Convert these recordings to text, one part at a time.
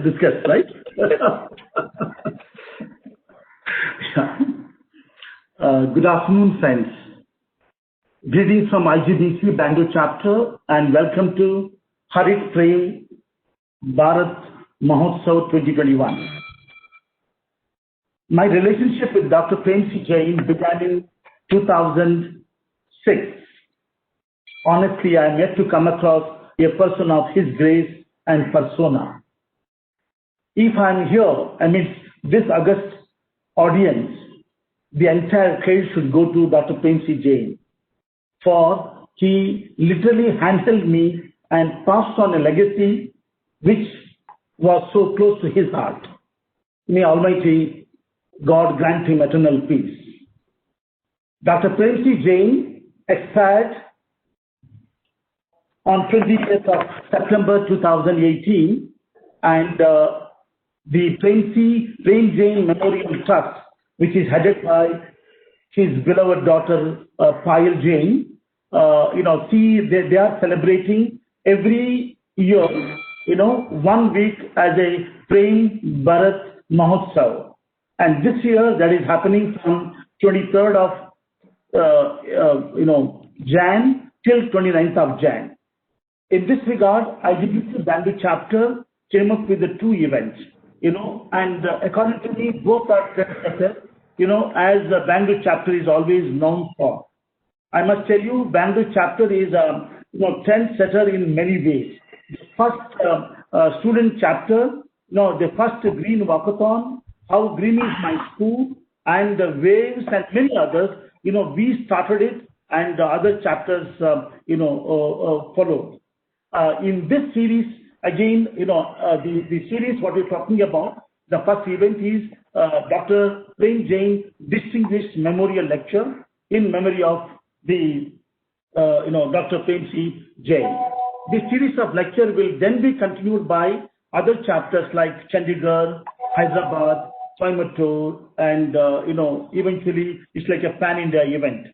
discussed, right? Yeah. Good afternoon, friends. Greetings from IGBC Bangalore chapter and welcome to Harit Prem Bharat Mahotsav 2021. My relationship with Dr. Prem Jain began in 2006. Honestly, I am yet to come across a person of his grace and persona. If I am here amidst this august audience, the entire credit should go to Dr. Prem Jain, for he literally handheld me and passed on a legacy which was so close to his heart. May Almighty God grant him eternal peace. Dr. Prem Jain expired on 20th of September 2018, and the Prem Jain Memorial Trust, which is headed by his beloved daughter Payal Jain, they are celebrating every year, 1 week as a Prem Bharat Mahotsav, and this year that is happening from 23rd of Jain till 29th of Jain. In this regard, IGBC Bangalore chapter came up with the two events, and according to me, both are trendsetters, as the Bangalore chapter is always known for. I must tell you, Bangalore chapter is a trendsetter in many ways. The first student chapter, the first green walkathon, How Green Is My School, and the waves and many others, we started it, and the other chapters, followed. In this series, again, the series what we're talking about, the first event is Dr. Prem Jain Distinguished Memorial Lecture in memory of the, Dr. Prem Jain. This series of lecture will then be continued by other chapters like Chandigarh, Hyderabad, Coimbatore, and, eventually it's like a pan-India event.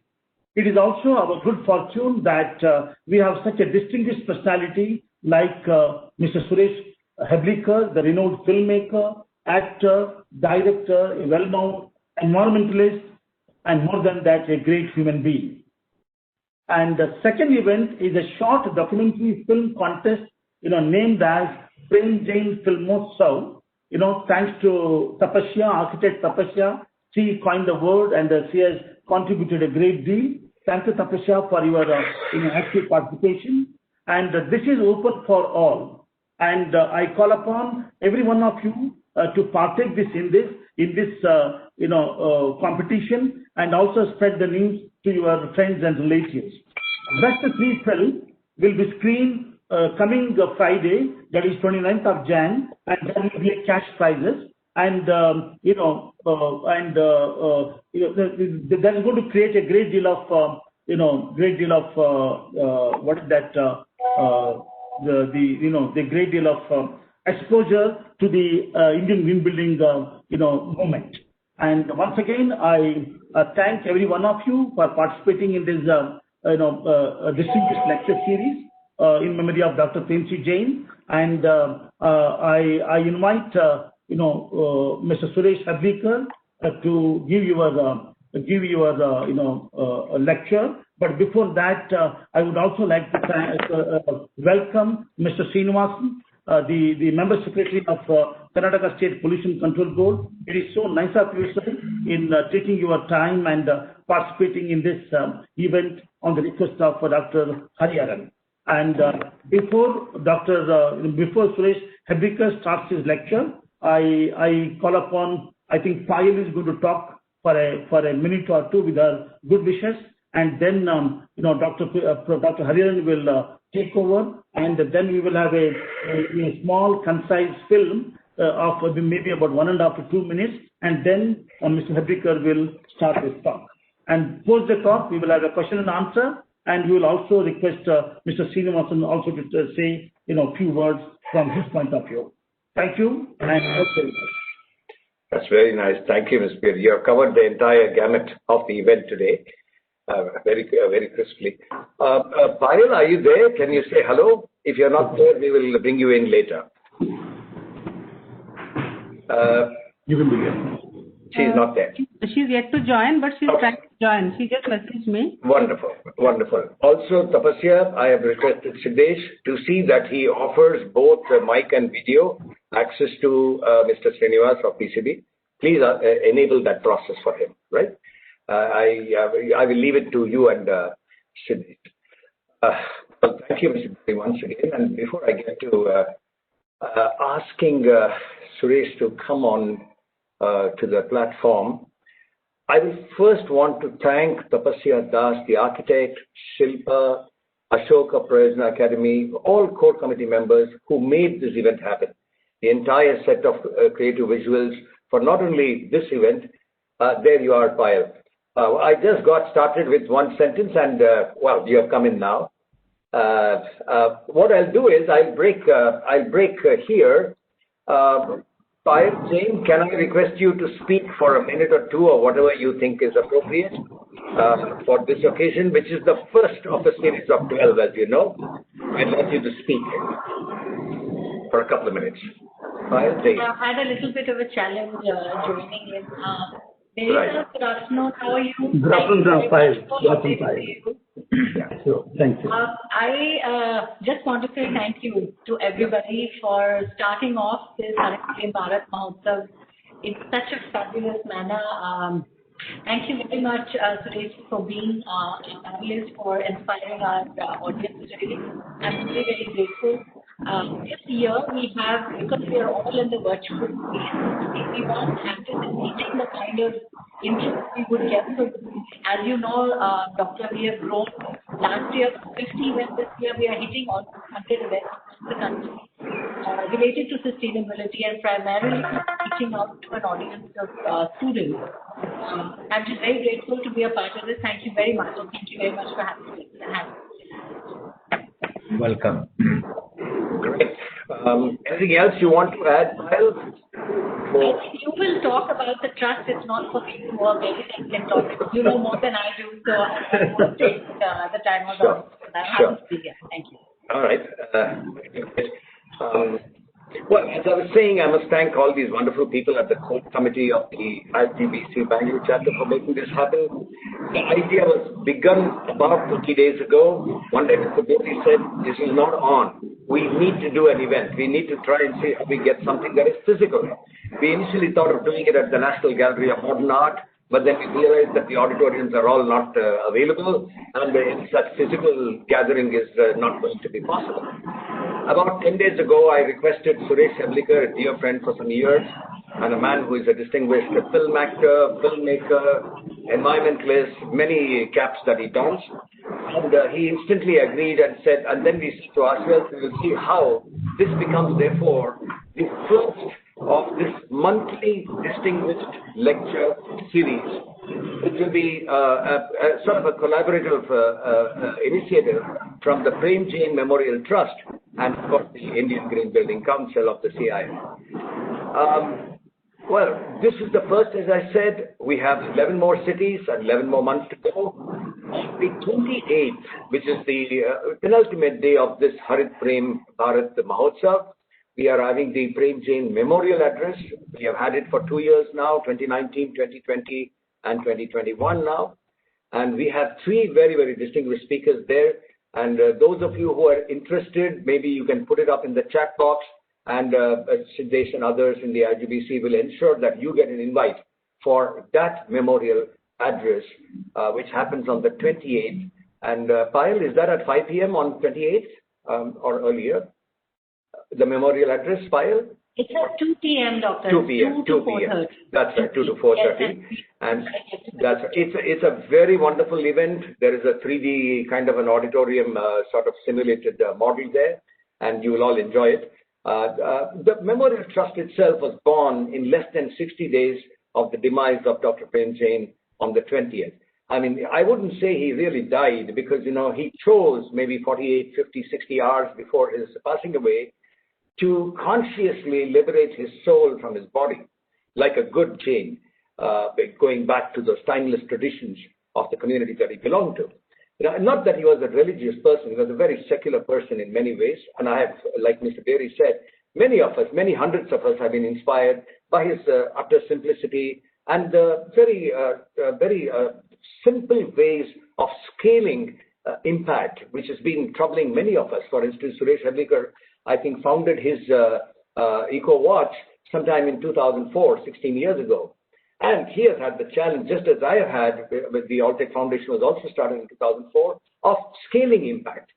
It is also our good fortune that we have such a distinguished personality like Mr. Suresh Heblikar, the renowned filmmaker, actor, director, a well-known environmentalist, and more than that, a great human being. And the second event is a short documentary film contest, named as Prem Jain Filmotsav. Thanks to Tapasya, architect Tapasya, she coined the word and she has contributed a great deal. Thank you, Tapasya, for your active participation. And this is open for all. And I call upon every one of you to partake in this competition, and also spread the news to your friends and relatives. Best three film will be screened coming Friday, that is 29th of Jan, and there will be cash prizes. And that is going to create a great deal of the great deal of exposure to the Indian green building movement. And once again, I thank every one of you for participating in this distinguished lecture series in memory of Dr. Prem Jain. And I invite Mr. Suresh Heblikar to give your lecture. But before that, I would also like to welcome Mr. Srinivasan, the member secretary of Karnataka State Pollution Control Board. It is so nice of you, sir, in taking your time and participating in this event on the request of Dr. Hariharan. And before Suresh Heblikar starts his lecture, I call upon, I think Payal is going to talk for a minute or two with her good wishes, and then Dr. Hariharan will take over, and then we will have a small concise film of maybe about 1.5 to 2 minutes, and then Mr. Heblikar will start his talk. And post the talk, we will have a question and answer, and we will also request Mr. Srinivasan also to say a few words from his point of view. Thank you, and okay. That's very nice. Thank you, Mr. Beary. You have covered the entire gamut of the event today, very crisply. Payal, are you there? Can you say hello? If you're not there, we will bring you in later. You will begin. She's not there. She's yet to join, but she's trying to join. She just messaged me. Wonderful, wonderul. Also, Tapasya, I have requested Siddesh to see that he offers both mic and video access to Mr. Srinivas of PCB. Please enable that process for him, right? I will leave it to you and Siddesh. Well, thank you, Mr. Beary, once again. And before I get to asking Suresh to come on to the platform, I will first want to thank Tapasya Das, the architect, Shilpa, Ashoka Prajna Academy, all core committee members who made this event happen. The entire set of creative visuals for not only this event, there you are, Payal. I just got started with one sentence and, well, you have come in now. What I'll do is I'll break here. Syed, Jain, can I request you to speak for a minute or two or whatever you think is appropriate for this occasion, which is the first of a series of 12, as you know. I'd like you to speak for a couple of minutes. Syed, Jain. I've had a little bit of a challenge joining in. Right. Good afternoon. How are you? Good afternoon, Syed. Good afternoon, Syed. Yeah, so thank you. I just want to say thank you to everybody for starting off this Hariharan Bharat Mahotsav in such a fabulous manner. Thank you very much, Suresh, for being a panelist, for inspiring our audience today. I'm very, very grateful. This year we have, because we are all in the virtual space, we weren't anticipating the kind of interest we would get. So, as you know, Doctor, we have grown. Last year 50 events, this year we are hitting almost 100 events in the country related to sustainability and primarily reaching out to an audience of students. I'm just very grateful to be a part of this. Thank you very much, and thank you very much for having me. Welcome. Great. Anything else you want to add, Payal? You will talk about the trust. It's not for people who are very technical. You know more than I do, so I won't take the time of Sure. Thank you. All right. Well, as I was saying, I must thank all these wonderful people at the core committee of the IGBC Bangalore chapter for making this happen. The idea was begun about 50 days ago. One day Mr. Beary said, this is not on. We need to do an event. We need to try and see how we get something that is physical. We initially thought of doing it at the National Gallery of Modern Art, but then we realized that the auditoriums are all not available, and such physical gathering is not going to be possible. About 10 days ago, I requested Suresh Heblikar, a dear friend for some years, and a man who is a distinguished filmmaker, environmentalist, many caps that he dons. And he instantly agreed and said, and then we said to ourselves, we will see how this becomes, therefore, the first of this monthly distinguished lecture series, which will be a sort of a collaborative initiative from the Prem Jain Memorial Trust and, of course, the Indian Green Building Council of the CIA. Well, this is the first, as I said. We have 11 more cities and 11 more months to go. On the 28th, which is the penultimate day of this Harit Prem Bharat Mahotsav, we are having the Prem Jain Memorial Address. We have had it for 2 years now, 2019, 2020, and 2021 now. And we have 3 very, very distinguished speakers there. And those of you who are interested, maybe you can put it up in the chat box, and Siddesh and others in the IGBC will ensure that you get an invite for that memorial address, which happens on the 28th. And Payal, is that at 5 p.m. on 28th or earlier? The memorial address, Payal? It's at 2 p.m., Doctor. 2 p.m. 2 p.m. That's right, 2 to 4:30. And that's it's a very wonderful event. There is a 3D kind of an auditorium sort of simulated model there, and you will all enjoy it. The Memorial Trust itself was born in less than 60 days of the demise of Dr. Prem Jain on the 20th. I mean, I wouldn't say he really died because, you know, he chose maybe 48, 50, 60 hours before his passing away to consciously liberate his soul from his body, like a good Jain, going back to those timeless traditions of the community that he belonged to. You know, not that he was a religious person, he was a very secular person in many ways. And I have, like Mr. Beary said, Many of us, many hundreds of us have been inspired by his utter simplicity and very simple ways of scaling impact, which has been troubling many of us. For instance, Suresh Heblikar, I think, founded his Eco Watch sometime in 2004, 16 years ago. And he has had the challenge, just as I have had with the Alltech Foundation, was also started in 2004, of scaling impact.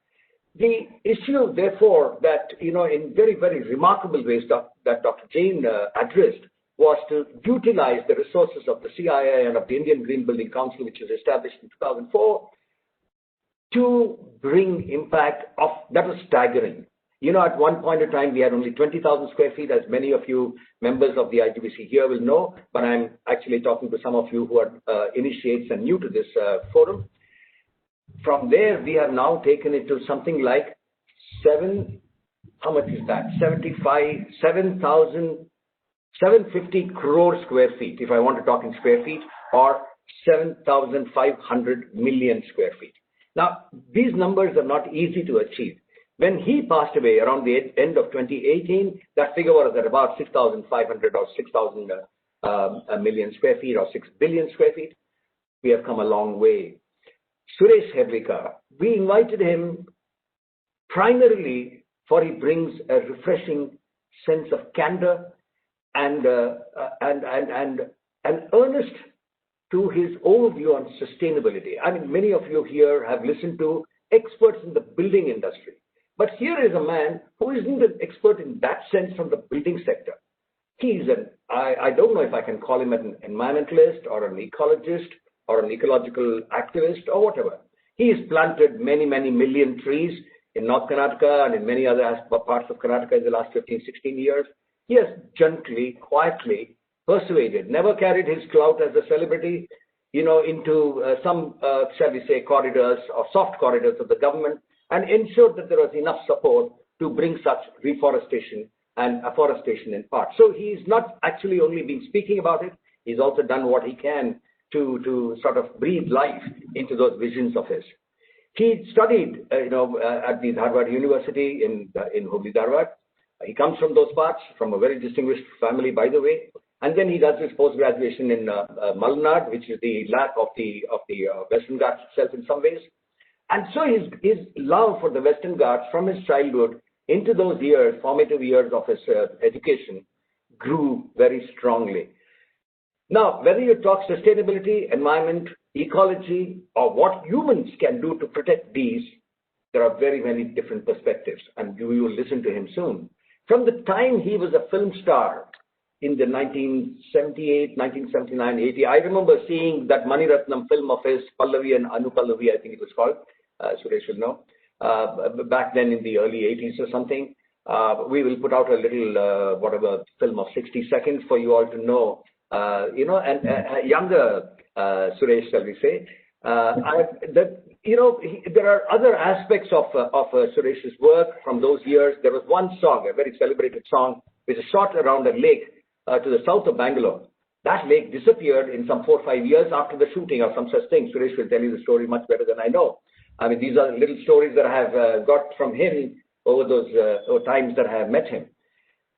The issue, therefore, that, in very, very remarkable ways that Dr. Jain addressed was to utilize the resources of the CIA and of the Indian Green Building Council, which was established in 2004, to bring impact that was staggering. At one point in time, we had only 20,000 square feet, as many of you members of the IGBC here will know, but I'm actually talking to some of you who are initiates and new to this forum. From there, we have now taken it to something like how much is that? 750 crore square feet, if I want to talk in square feet, or 7,500 million square feet. Now, these numbers are not easy to achieve. When he passed away around the end of 2018, that figure was at about 6,500 or 6,000 million square feet or 6 billion square feet. We have come a long way. Suresh Heblikar, we invited him primarily for he brings a refreshing sense of candor and an earnest to his overview on sustainability. I mean, many of you here have listened to experts in the building industry. But here is a man who isn't an expert in that sense from the building sector. He's I don't know if I can call him an environmentalist or an ecologist or an ecological activist or whatever. He has planted many, many million trees in North Karnataka and in many other parts of Karnataka in the last 15, 16 years. He has gently, quietly persuaded, never carried his clout as a celebrity, into some, shall we say, corridors or soft corridors of the government, and ensured that there was enough support to bring such reforestation and afforestation in part. So he's not actually only been speaking about it, he's also done what he can to sort of breathe life into those visions of his. He studied, at the Harvard University in Hubli, Dharwad. He comes from those parts, from a very distinguished family, by the way. And then he does his post-graduation in Malnad, which is the lap of the Western Ghats itself in some ways. And so his love for the Western Ghats from his childhood into those years, formative years of his education, grew very strongly. Now, whether you talk sustainability, environment, ecology, or what humans can do to protect these, there are very many different perspectives, and you will listen to him soon. From the time he was a film star in the 1978, 1979, 80, I remember seeing that Mani Ratnam film of his, Pallavi and Anupallavi, I think it was called, Suresh will know, back then in the early 80s or something. We will put out a little, film of 60 seconds for you all to know, and a younger Suresh, shall we say. There are other aspects of Suresh's work from those years. There was one song, a very celebrated song, which is shot around a lake to the south of Bangalore. That lake disappeared in some 4 or 5 years after the shooting or some such thing. Suresh will tell you the story much better than I know. I mean, these are little stories that I have got from him over those times that I have met him.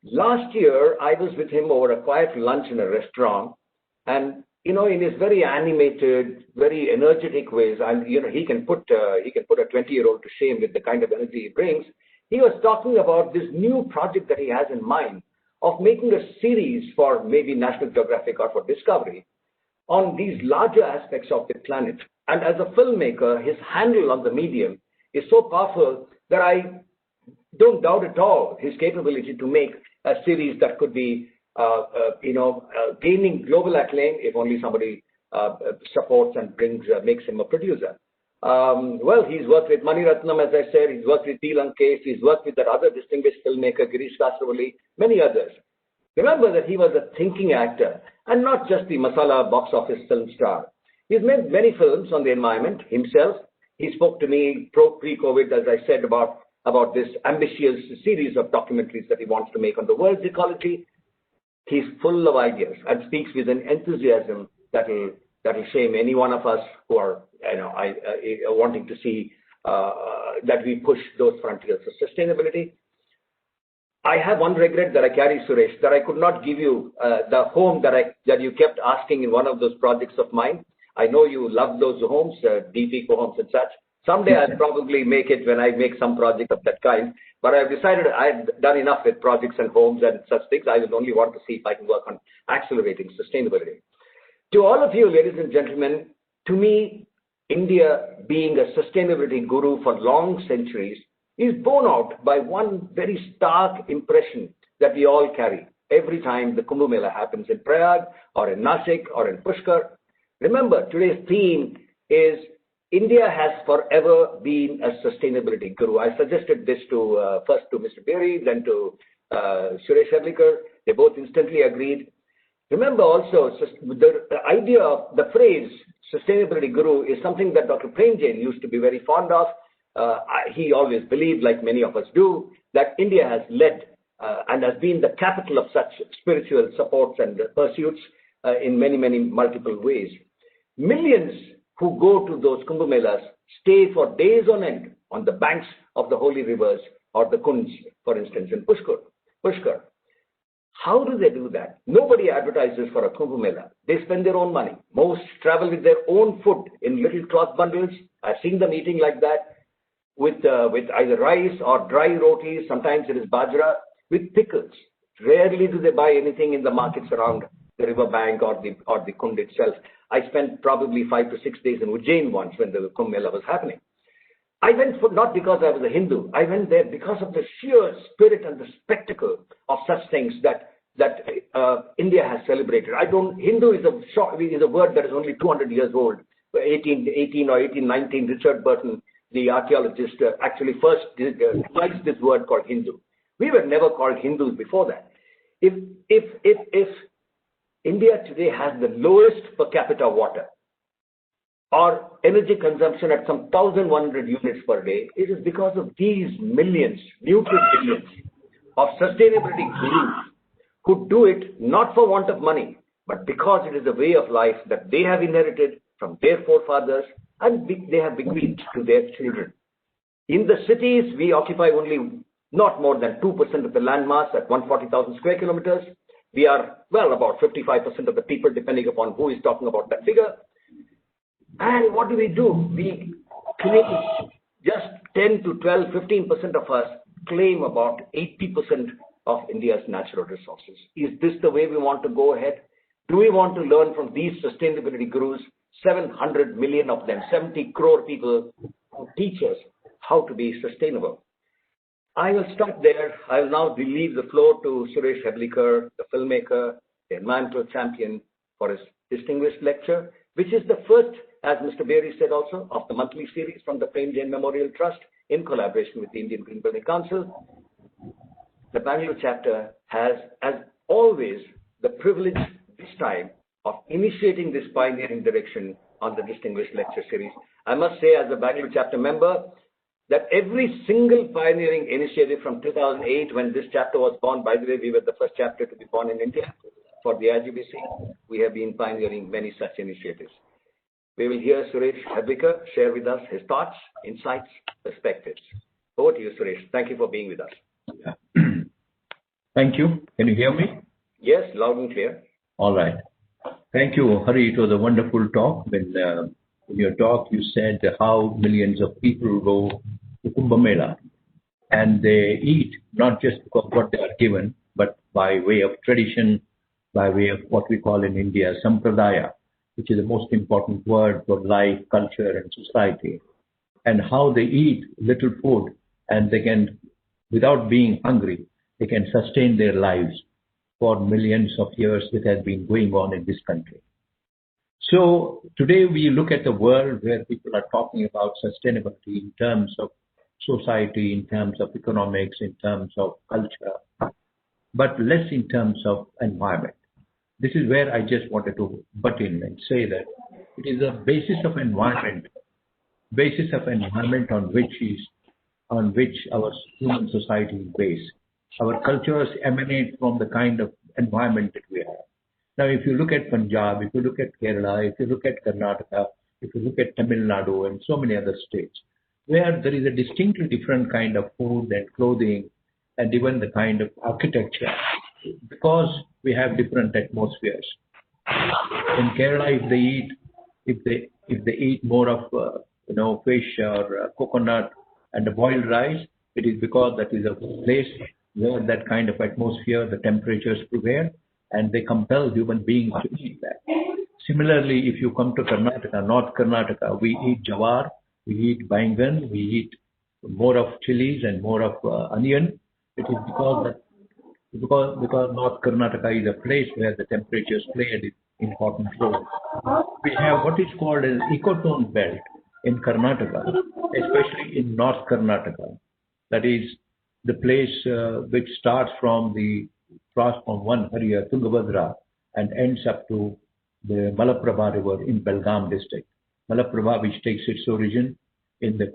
Last year, I was with him over a quiet lunch in a restaurant, and in his very animated, very energetic ways, and he can put a 20-year-old to shame with the kind of energy he brings. He was talking about this new project that he has in mind of making a series for maybe National Geographic or for Discovery on these larger aspects of the planet. And as a filmmaker, his handle on the medium is so powerful that I don't doubt at all his capability to make a series that could be gaining global acclaim if only somebody supports and makes him a producer. Well, he's worked with Mani Ratnam, as I said. He's worked with T. Lankesh. He's worked with that other distinguished filmmaker, Girish Kasravali, many others. Remember that he was a thinking actor and not just the masala box office film star. He's made many films on the environment himself. He spoke to me pre-COVID, as I said, about this ambitious series of documentaries that he wants to make on the world's ecology. He's full of ideas and speaks with an enthusiasm that will shame any one of us who are wanting to see that we push those frontiers of sustainability. I have one regret that I carry, Suresh, that I could not give you the home that you kept asking in one of those projects of mine. I know you love those homes, deep eco homes and such. Someday I'll probably make it when I make some project of that kind. But I've decided I've done enough with projects and homes and such things. I will only want to see if I can work on accelerating sustainability. To all of you, ladies and gentlemen, to me, India being a sustainability guru for long centuries is borne out by one very stark impression that we all carry every time the Kumbh Mela happens in Prayag or in Nashik or in Pushkar. Remember, today's theme is India has forever been a sustainability guru. I suggested this to first to Mr. Beary, then to Suresh Heblikar. They both instantly agreed. Remember also, the idea of the phrase sustainability guru is something that Dr. Prem Jain used to be very fond of. He always believed, like many of us do, that India has led and has been the capital of such spiritual supports and pursuits in many, many multiple ways. Millions who go to those Kumbh Melas stay for days on end on the banks of the holy rivers or the Kunds, for instance, in Pushkar. How do they do that? Nobody advertises for a Kumbh Mela. They spend their own money. Most travel with their own food in little cloth bundles. I've seen them eating like that with either rice or dry rotis. Sometimes it is bajra with pickles. Rarely do they buy anything in the markets around the river bank or the Kund itself. I spent probably 5 to 6 days in Jain once when the Kumbh Mela was happening. I went not because I was a Hindu. I went there because of the sheer spirit and the spectacle of such things that India has celebrated. Hindu is a word that is only 200 years old. 1818 or 1819, Richard Burton, the archaeologist, actually first devised this word called Hindu. We were never called Hindus before that. If India today has the lowest per capita water or energy consumption at some 1,100 units per day, it is because of these millions, muted millions of sustainability gurus who do it not for want of money, but because it is a way of life that they have inherited from their forefathers and they have bequeathed to their children. In the cities, we occupy only not more than 2% of the land mass at 140,000 square kilometers. We are, well, about 55% of the people, depending upon who is talking about that figure. And what do? We claim just 10 to 12, 15% of us claim about 80% of India's natural resources. Is this the way we want to go ahead? Do we want to learn from these sustainability gurus, 700 million of them, 70 crore people who teach us how to be sustainable? I will stop there. I will now leave the floor to Suresh Heblikar, the filmmaker, the environmental champion, for his distinguished lecture, which is the first, as Mr. Beary said also, of the monthly series from the Prem Jain Memorial Trust in collaboration with the Indian Green Building Council. The Bangalore chapter has, as always, the privilege this time of initiating this pioneering direction on the distinguished lecture series. I must say, as a Bangalore chapter member, that every single pioneering initiative from 2008, when this chapter was born, by the way, we were the first chapter to be born in India for the IGBC, we have been pioneering many such initiatives. We will hear Suresh Heblikar share with us his thoughts, insights, perspectives. Over to you, Suresh. Thank you for being with us. Yeah. Thank you. Can you hear me? Yes, loud and clear. All right. Thank you, Hari. It was a wonderful talk. When in your talk, you said how millions of people go to Kumbh Mela and they eat not just because what they are given, but by way of tradition, by way of what we call in India sampradaya, which is the most important word for life, culture, and society, and how they eat little food and they can, without being hungry, they can sustain their lives for millions of years that has been going on in this country. So today we look at the world where people are talking about sustainability in terms of society, in terms of economics, in terms of culture, but less in terms of environment. This is where I just wanted to butt in and say that it is the basis of environment on which our human society is based. Our cultures emanate from the kind of environment that we have. Now, if you look at Punjab, if you look at Kerala, if you look at Karnataka, if you look at Tamil Nadu and so many other states, where there is a distinctly different kind of food and clothing and even the kind of architecture, because we have different atmospheres. In Kerala, if they eat more of fish or coconut and the boiled rice, it is because that is a place where that kind of atmosphere, the temperatures prevail, and they compel human beings to eat that. Similarly, if you come to Karnataka, North Karnataka, we eat jawar, we eat bangan, we eat more of chilies and more of onion. It is because North Karnataka is a place where the temperatures play an important role. We have what is called an Ecotone Belt in Karnataka, especially in North Karnataka. That is the place which starts from the cross from one Hariharan, Tungabhadra, and ends up to the Malaprabha River in Belgaum district. Malaprabha, which takes its origin in the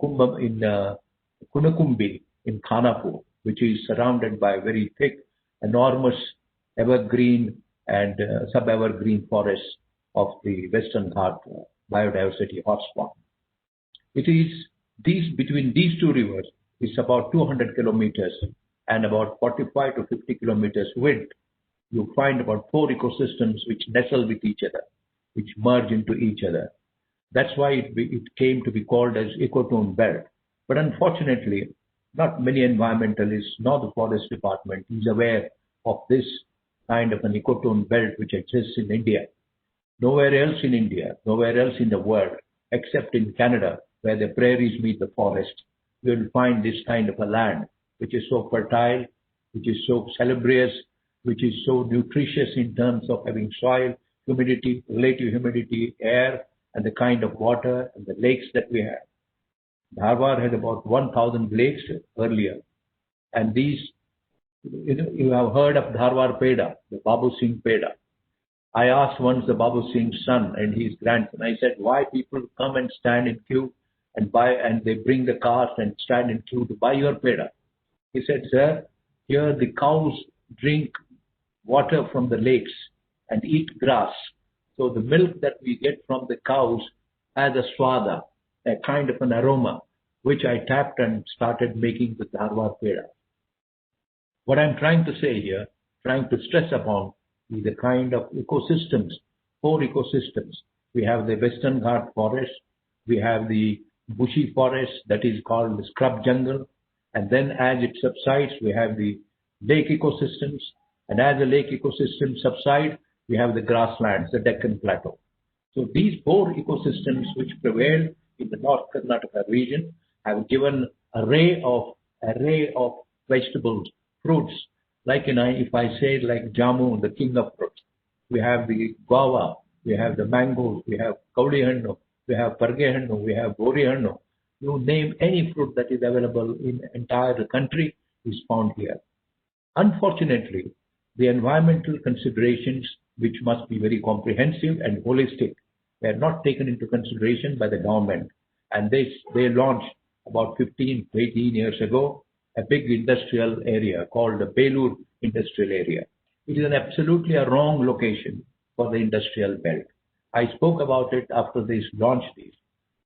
Kunakumbi in Khanapur, which is surrounded by very thick, enormous evergreen and sub-evergreen forests of the Western Ghat biodiversity hotspot. It is between these two rivers, it's about 200 kilometers and about 45 to 50 kilometers width. You find about 4 ecosystems which nestle with each other, which merge into each other. That's why it came to be called as Ecotone Belt. But unfortunately, not many environmentalists nor the forest department is aware of this kind of an ecotone belt which exists in India. Nowhere else in India, nowhere else in the world, except in Canada, where the prairies meet the forest, you will find this kind of a land which is so fertile, which is so salubrious, which is so nutritious in terms of having soil, humidity, relative humidity, air, and the kind of water and the lakes that we have. Dharwad had about 1,000 lakes earlier, and these, you have heard of Dharwad Peda, the Babu Singh Peda. I asked once the Babu Singh's son and his grandson, I said, why people come and stand in queue and buy, and they bring the cars and stand in queue to buy your peda? He said, sir, here the cows drink water from the lakes and eat grass. So the milk that we get from the cows has a swada, a kind of an aroma, which I tapped and started making the Dharwad peda. What I'm trying to say here, trying to stress upon, is the kind of ecosystems, 4 ecosystems. We have the Western Ghat forest, we have the bushy forest that is called the scrub jungle, and then as it subsides, we have the lake ecosystems, and as the lake ecosystems subside, we have the grasslands, the Deccan Plateau. So these 4 ecosystems which prevail in the North Karnataka region have given array of vegetables, fruits. Like if I say like Jamu, the king of fruits, we have the guava, we have the mangoes, we have kauli hannu, we have parge hannu, we have gori hannu. You name any fruit that is available in the entire country is found here. Unfortunately, the environmental considerations, which must be very comprehensive and holistic, were not taken into consideration by the government. And they launched about 15 to 18 years ago a big industrial area called the Belur Industrial Area. It is absolutely a wrong location for the industrial belt. I spoke about it after they launched this,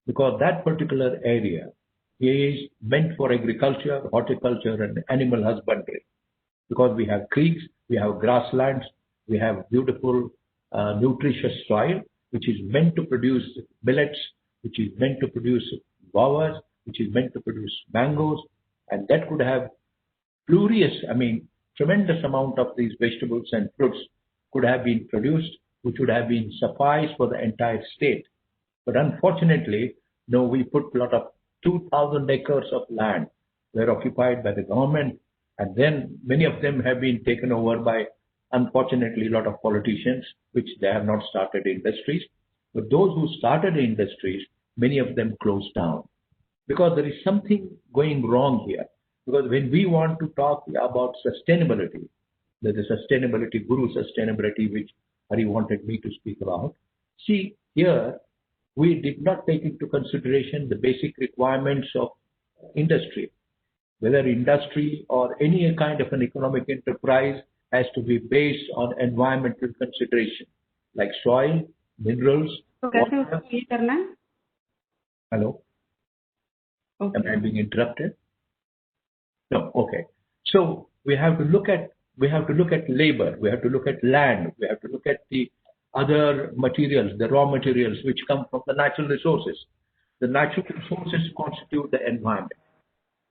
because that particular area is meant for agriculture, horticulture, and animal husbandry. Because we have creeks, we have grasslands, we have beautiful, nutritious soil, which is meant to produce millets, which is meant to produce guavas, which is meant to produce mangoes, and that could have tremendous amount of these vegetables and fruits could have been produced, which would have been suffice for the entire state. But unfortunately, no, we put a lot of 2,000 acres of land were occupied by the government, and then many of them have been taken over by, unfortunately, a lot of politicians, which they have not started industries. But those who started industries, many of them closed down. Because there is something going wrong here. Because when we want to talk about sustainability, there's a sustainability, guru sustainability, which Hari wanted me to speak about. See, here, we did not take into consideration the basic requirements of industry. Whether industry or any kind of an economic enterprise has to be based on environmental consideration, like soil, minerals, water. Hello? Okay. Am I being interrupted? No, okay. So we have to look at labor, we have to look at land, we have to look at the other materials, the raw materials which come from the natural resources. The natural resources constitute the environment.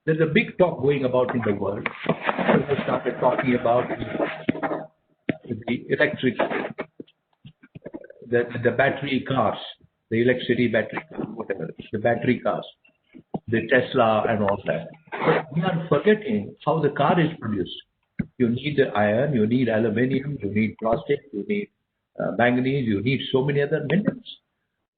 There's a big talk going about in the world. People started talking about the electric, the battery cars, the electricity battery, whatever, the battery cars, the Tesla and all that. But we are forgetting how the car is produced. You need the iron, you need aluminium, you need plastic, you need manganese, you need so many other minerals.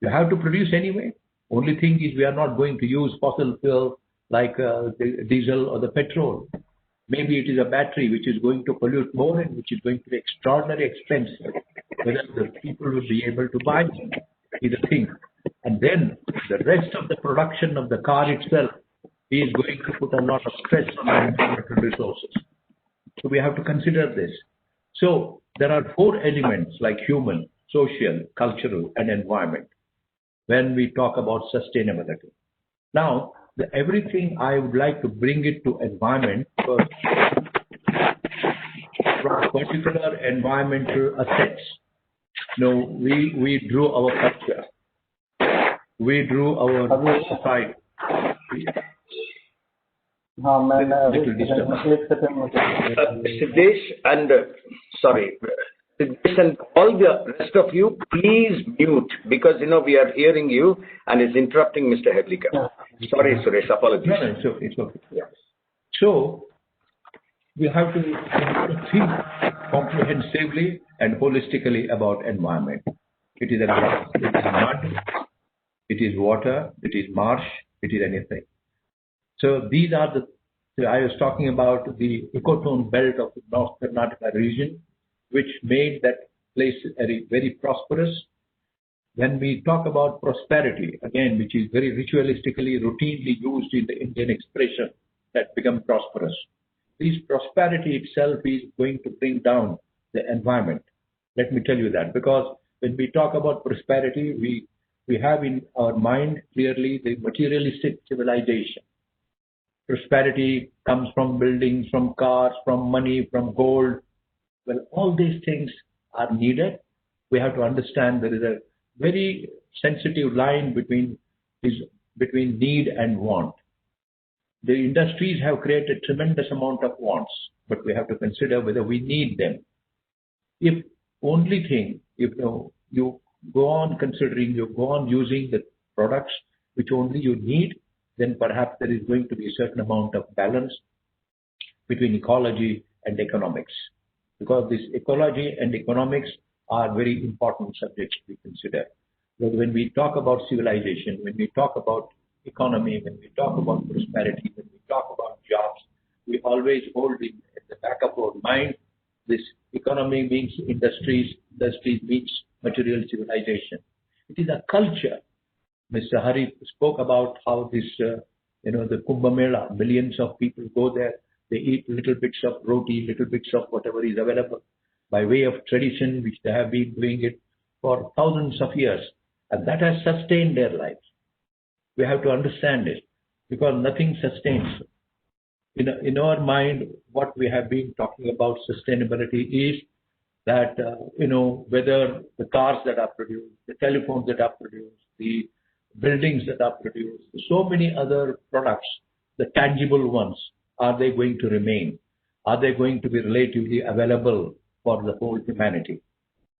You have to produce anyway. Only thing is we are not going to use fossil fuel like the diesel or the petrol. Maybe it is a battery which is going to pollute more and which is going to be extraordinarily expensive. Whether the people will be able to buy it is a thing. And then the rest of the production of the car itself is going to put a lot of stress on our environmental resources. So we have to consider this. So there are 4 elements like human, social, cultural, and environment when we talk about sustainability. Now, everything I would like to bring it to environment because from particular environmental assets. We drew our culture. We drew our society. Siddesh and Siddesh and all the rest of you, please mute because we are hearing you and it's interrupting Mr. Heblikar. Yeah. Sorry, Suresh, apologies. No, it's okay. Yeah. So we have to think comprehensively and holistically about environment. It is mud, it is water, it is marsh, it is anything. So these are I was talking about the Ecotone Belt of the North Karnataka region, which made that place very, very prosperous. When we talk about prosperity, again, which is very ritualistically, routinely used in the Indian expression, that become prosperous. This prosperity itself is going to bring down the environment. Let me tell you that, because when we talk about prosperity, we have in our mind clearly the materialistic civilization. Prosperity comes from buildings, from cars, from money, from gold. Well, all these things are needed. We have to understand there is a very sensitive line between need and want. The industries have created tremendous amount of wants, but we have to consider whether we need them. If you go on considering, you go on using the products which only you need, then perhaps there is going to be a certain amount of balance between ecology and economics. Because this ecology and economics are very important subjects to be considered. But when we talk about civilization, when we talk about economy, when we talk about prosperity, when we talk about jobs, we always hold in the back of our mind this economy means industries means material civilization. It is a culture. Mr. Hari spoke about how this, the Kumbh Mela, millions of people go there. They eat little bits of roti, little bits of whatever is available by way of tradition, which they have been doing it for thousands of years. And that has sustained their lives. We have to understand it because nothing sustains. In our mind, what we have been talking about sustainability is that, whether the cars that are produced, the telephones that are produced, the buildings that are produced, so many other products, the tangible ones, are they going to remain? Are they going to be relatively available for the whole humanity?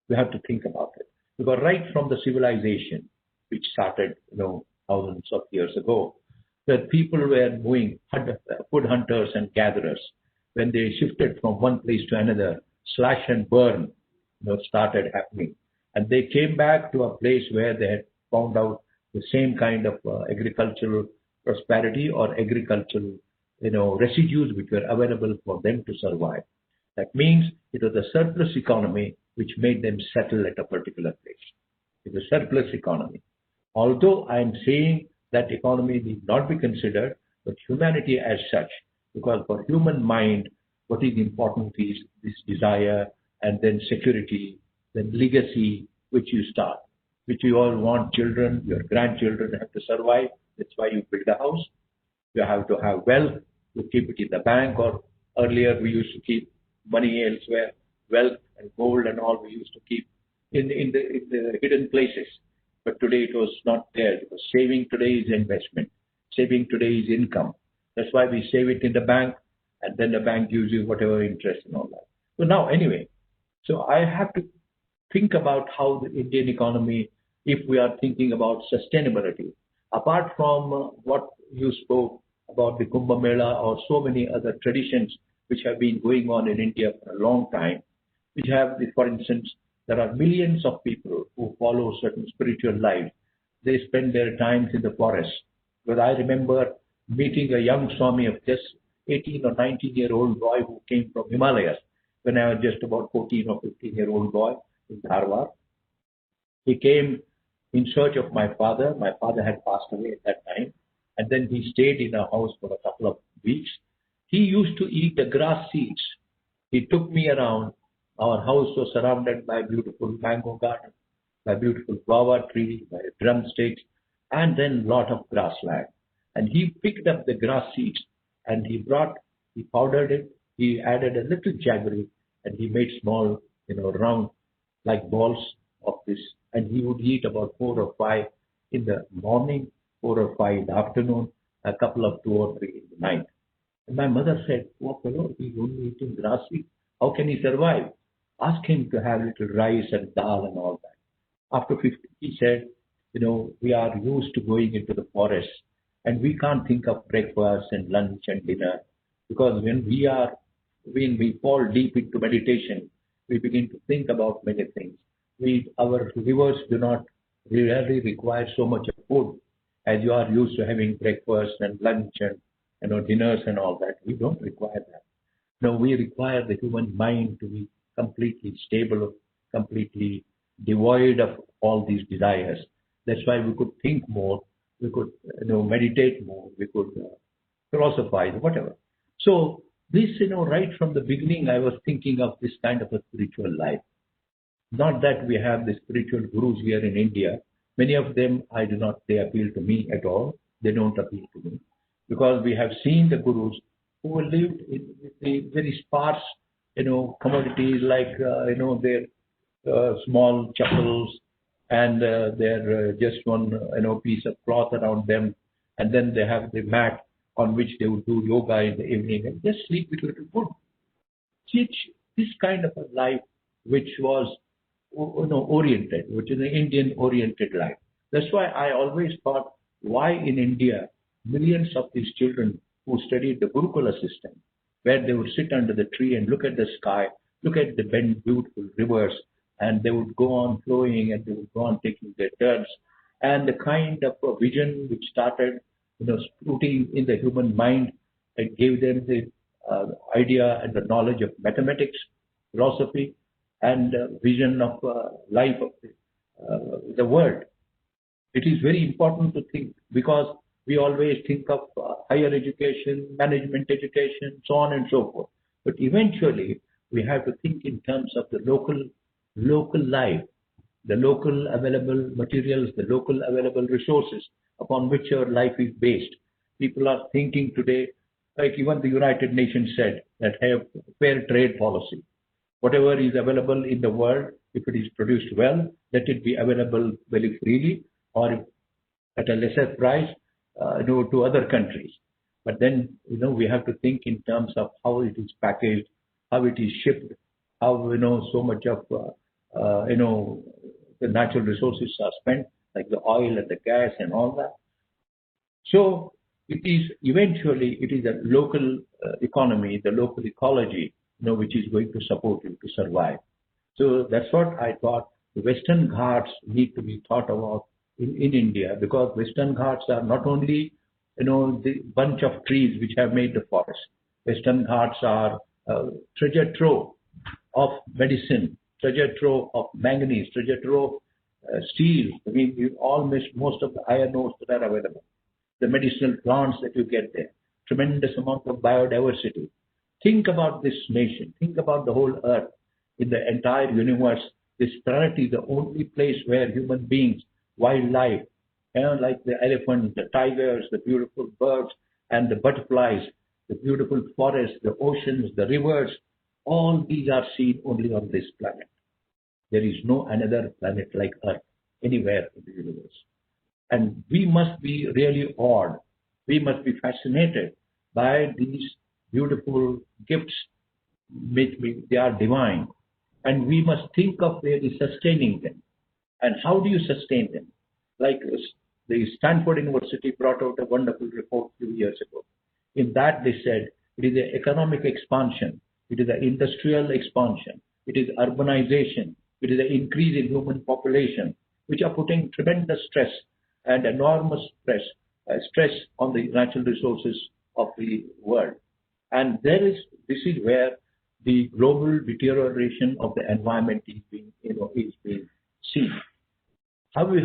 We have to think about it. Because right from the civilization, which started, thousands of years ago, that people were moving, food hunters and gatherers. When they shifted from one place to another, slash and burn, started happening. And they came back to a place where they had found out the same kind of agricultural prosperity or agricultural, residues which were available for them to survive. That means it was a surplus economy which made them settle at a particular place. It was a surplus economy. Although I am saying that economy need not be considered, but humanity as such, because for human mind, what is important is this desire and then security, then legacy, which you start, which you all want children, your grandchildren have to survive. That's why you build a house. You have to have wealth, you keep it in the bank or Earlier, we used to keep money elsewhere, wealth and gold and all we used to keep in the hidden places. But today it was not there because saving today is investment. Saving today is income. That's why we save it in the bank, and then the bank gives you whatever interest and all that. So now, anyway, so I have to think about how the Indian economy, if we are thinking about sustainability, apart from what you spoke about the Kumbh Mela or so many other traditions which have been going on in India for a long time, which have, for instance, there are millions of people who follow certain spiritual lives. They spend their times in the forest. But I remember meeting a young Swami of just 18 or 19-year-old boy who came from Himalayas when I was just about 14 or 15-year-old boy in Dharwad. He came in search of my father. My father had passed away at that time. And then he stayed in our house for a couple of weeks. He used to eat the grass seeds. He took me around. Our house was surrounded by beautiful mango garden, by beautiful guava tree, by drumsticks, and then lot of grassland. And he picked up the grass seeds and he powdered it. He added a little jaggery and he made small, round like balls of this. And he would eat about 4 or 5 in the morning, 4 or 5 in the afternoon, a couple of 2 or 3 in the night. And my mother said, "Oh, fellow, he's only eating grass seeds. How can he survive? Ask him to have little rice and dal and all that." After 50, he said, we are used to going into the forest and we can't think of breakfast and lunch and dinner because when we fall deep into meditation, we begin to think about many things. Our rivers do not really require so much of food as you are used to having breakfast and lunch and dinners and all that. We don't require that. No, we require the human mind to be completely stable, completely devoid of all these desires. That's why we could think more, we could meditate more, we could philosophize, whatever. So this, right from the beginning, I was thinking of this kind of a spiritual life. Not that we have the spiritual gurus here in India. Many of them, they appeal to me at all. They don't appeal to me because we have seen the gurus who lived in the very sparse, commodities like, their small chapels and their just one, piece of cloth around them. And then they have the mat on which they would do yoga in the evening and just sleep with little food. This kind of a life which was, oriented, which is an Indian oriented life. That's why I always thought, why in India, millions of these children who studied the Gurukula system, where they would sit under the tree and look at the sky, look at the beautiful rivers, and they would go on flowing and they would go on taking their turns. And the kind of a vision which started, sprouting in the human mind, it gave them the idea and the knowledge of mathematics, philosophy, and vision of life of the world. It is very important to think because we always think of higher education, management education, so on and so forth. But eventually, we have to think in terms of the local life, the local available materials, the local available resources upon which our life is based. People are thinking today, like even the United Nations said, that have fair trade policy. Whatever is available in the world, if it is produced well, let it be available very freely or at a lesser price to other countries. But then, we have to think in terms of how it is packaged, how it is shipped, how, so much of, the natural resources are spent, like the oil and the gas and all that. So it is a local economy, the local ecology, which is going to support you to survive. So that's what I thought. The Western Ghats need to be thought about in India because Western Ghats are not only, the bunch of trees which have made the forest. Western Ghats are treasure trove of medicine, treasure trove of manganese, treasure trove of steel. I mean, you all miss most of the iron ores that are available. The medicinal plants that you get there, tremendous amount of biodiversity. Think about this nation. Think about the whole earth. In the entire universe, this planet is the only place where human beings, wildlife, like the elephants, the tigers, the beautiful birds, and the butterflies, the beautiful forests, the oceans, the rivers, all these are seen only on this planet. There is no another planet like Earth anywhere in the universe. And we must be really awed. We must be fascinated by these beautiful gifts. They are divine. And we must think of really sustaining them. And how do you sustain them? Like the Stanford University brought out a wonderful report a few years ago. In that they said it is the economic expansion, it is the industrial expansion, it is urbanization, it is the increase in human population, which are putting tremendous stress and enormous stress on the natural resources of the world. And this is where the global deterioration of the environment is being seen. How is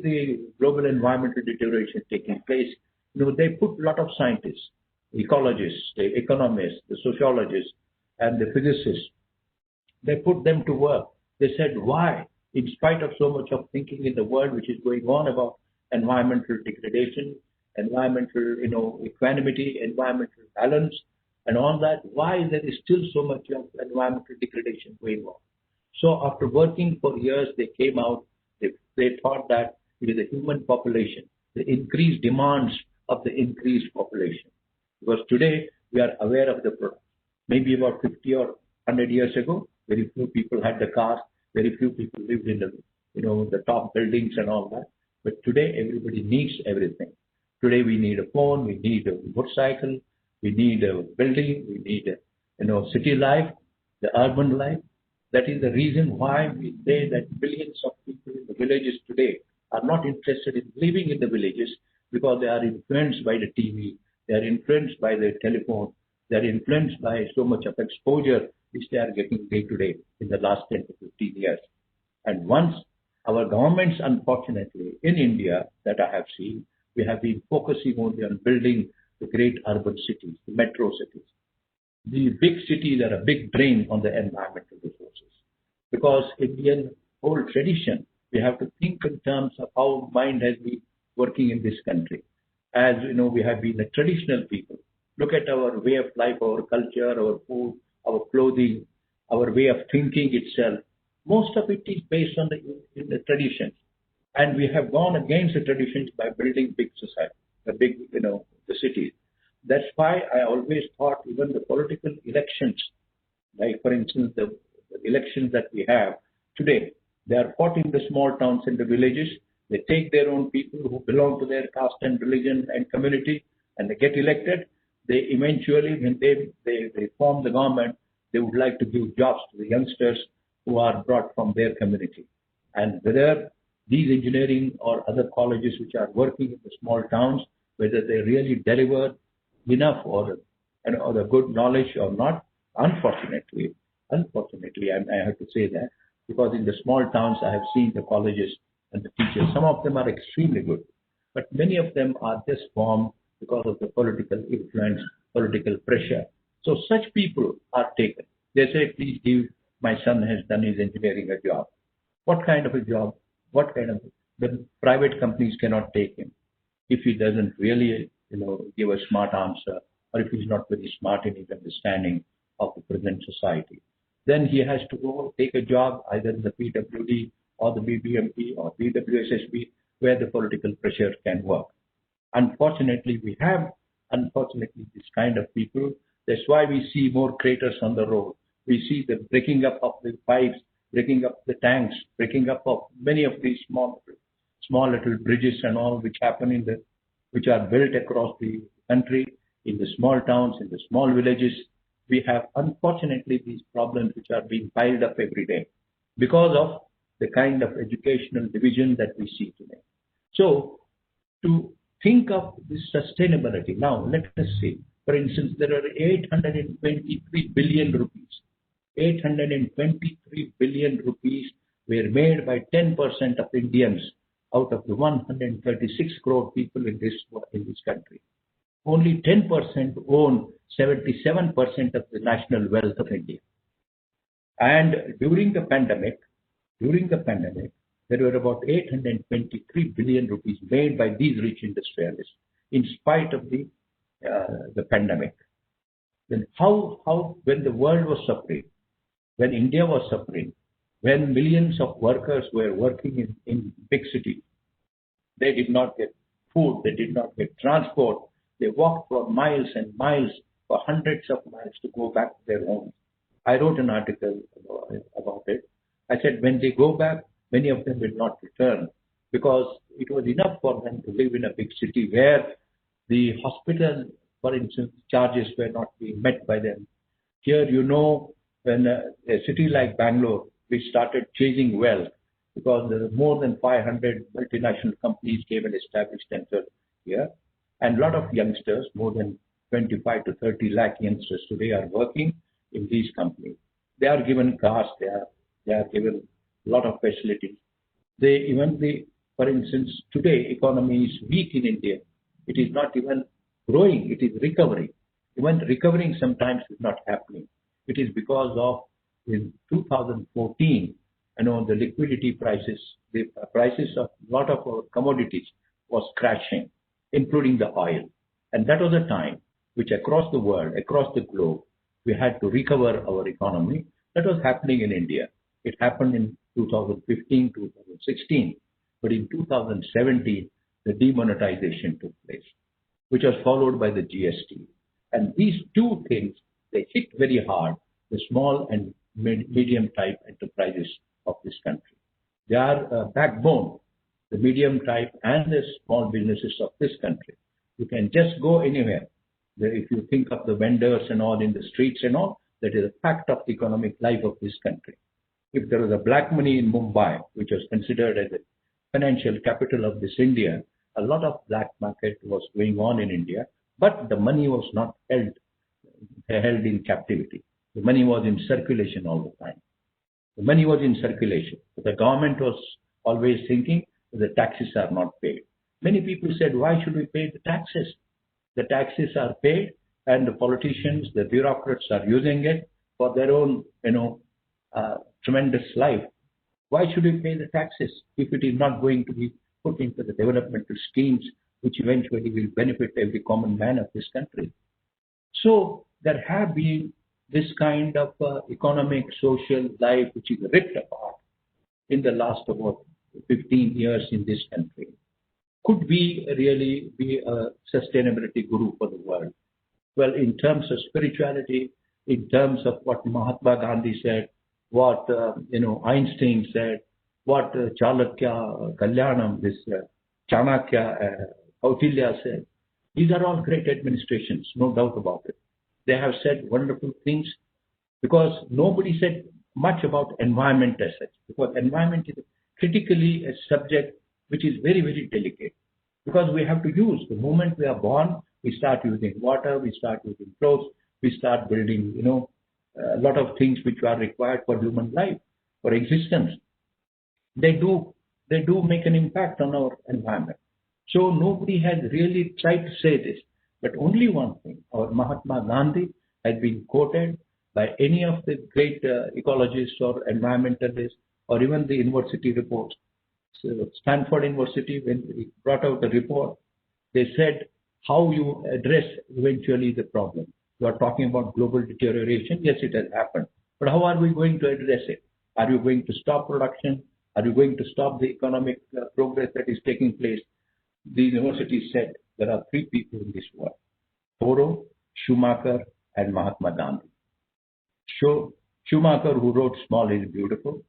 the global environmental deterioration taking place? They put a lot of scientists, ecologists, the economists, the sociologists, and the physicists. They put them to work. They said, why, in spite of so much of thinking in the world which is going on about environmental degradation, environmental, equanimity, environmental balance, and all that, why there is still so much of environmental degradation going on? So after working for years, they came out, they thought that it is the human population, the increased demands of the increased population. Because today we are aware of the product. Maybe about 50 or 100 years ago, very few people had the cars, very few people lived in the top buildings and all that. But today everybody needs everything. Today we need a phone, we need a motorcycle, we need a building, we need city life, the urban life. That is the reason why we say that millions of people in the villages today are not interested in living in the villages because they are influenced by the TV, they are influenced by the telephone, they are influenced by so much of exposure which they are getting day to day in the last 10 to 15 years. And once our governments, unfortunately, in India that I have seen, we have been focusing only on building the great urban cities, the metro cities. The big cities are a big drain on the environmental resources. Because Indian whole tradition, we have to think in terms of how mind has been working in this country. As we have been a traditional people. Look at our way of life, our culture, our food, our clothing, our way of thinking itself. Most of it is based on the traditions. And we have gone against the traditions by building big society, the cities. That's why I always thought even the political elections, like for instance, the elections that we have today, they are fought in the small towns and the villages. They take their own people who belong to their caste and religion and community, and they get elected. They eventually, when they form the government, they would like to give jobs to the youngsters who are brought from their community. And whether these engineering or other colleges which are working in the small towns, whether they really deliver enough or the good knowledge or not, unfortunately, I have to say that, because in the small towns I have seen the colleges and the teachers, some of them are extremely good, but many of them are just formed because of the political influence, political pressure. So such people are taken. They say, please give, my son has done his engineering a job. What kind of a job? The private companies cannot take him if he doesn't really, give a smart answer, or if he's not very smart in his understanding of the present society. Then he has to go take a job either in the PWD or the BBMP or BWSSB, where the political pressure can work. Unfortunately, we have this kind of people. That's why we see more craters on the road. We see the breaking up of the pipes, breaking up the tanks, breaking up of many of these small little bridges and all which happen which are built across the country, in the small towns, in the small villages. We have, unfortunately, these problems which are being piled up every day because of the kind of educational division that we see today. So, to think of this sustainability, now let us see. For instance, there are 823 billion rupees. 823 billion rupees were made by 10% of Indians out of the 136 crore people in this country. Only 10% own 77% of the national wealth of India. And during the pandemic, there were about 823 billion rupees made by these rich industrialists, in spite of the the pandemic. Then how when the world was suffering, when India was suffering, when millions of workers were working in big cities, they did not get food, they did not get transport, they walked for miles and miles, for hundreds of miles to go back to their homes. I wrote an article about it. I said when they go back, many of them will not return because it was enough for them to live in a big city where the hospital, for instance, charges were not being met by them. Here, when a city like Bangalore, we started chasing wealth because there are more than 500 multinational companies came and established themselves here. And a lot of youngsters, more than 25 to 30 lakh youngsters today are working in these companies. They are given cars, they are given a lot of facilities. For instance, today economy is weak in India. It is not even growing, it is recovering. Even recovering sometimes is not happening. It is because of in 2014, the liquidity prices, the prices of a lot of our commodities was crashing, including the oil. And that was a time which across the world, across the globe, we had to recover our economy. That was happening in India. It happened in 2015, 2016. But in 2017, the demonetization took place, which was followed by the GST. And these two things, they hit very hard the small and medium type enterprises of this country. They are a backbone, the medium type and the small businesses of this country. You can just go anywhere. If you think of the vendors and all in the streets and all, that is a fact of the economic life of this country. If there was a black money in Mumbai, which was considered as a financial capital of this India, a lot of black market was going on in India, but the money was not held in captivity. The money was in circulation all the time. The money was in circulation. But the government was always thinking the taxes are not paid. Many people said, why should we pay the taxes? The taxes are paid and the politicians, the bureaucrats are using it for their own, tremendous life. Why should we pay the taxes if it is not going to be put into the developmental schemes which eventually will benefit every common man of this country? So there have been this kind of economic, social life which is ripped apart in the last about 15 years in this country. Could we really be a sustainability guru for the world? Well, in terms of spirituality, in terms of what Mahatma Gandhi said, what Einstein said, what Chalakya Kalyanam, this Chanakya Kautilya said, these are all great administrations, no doubt about it. They have said wonderful things because nobody said much about environment as such, because environment is critically a subject which is very, very delicate, because we have to use, the moment we are born, we start using water, we start using clothes, we start building, a lot of things which are required for human life, for existence. They do make an impact on our environment. So nobody has really tried to say this, but only one thing, our Mahatma Gandhi has been quoted by any of the great ecologists or environmentalists or even the university reports. So Stanford University, when we brought out the report, they said how you address eventually the problem. You are talking about global deterioration. Yes, it has happened. But how are we going to address it? Are you going to stop production? Are you going to stop the economic progress that is taking place? The university said there are three people in this world: Thoreau, Schumacher, and Mahatma Gandhi. Schumacher, who wrote Small is Beautiful,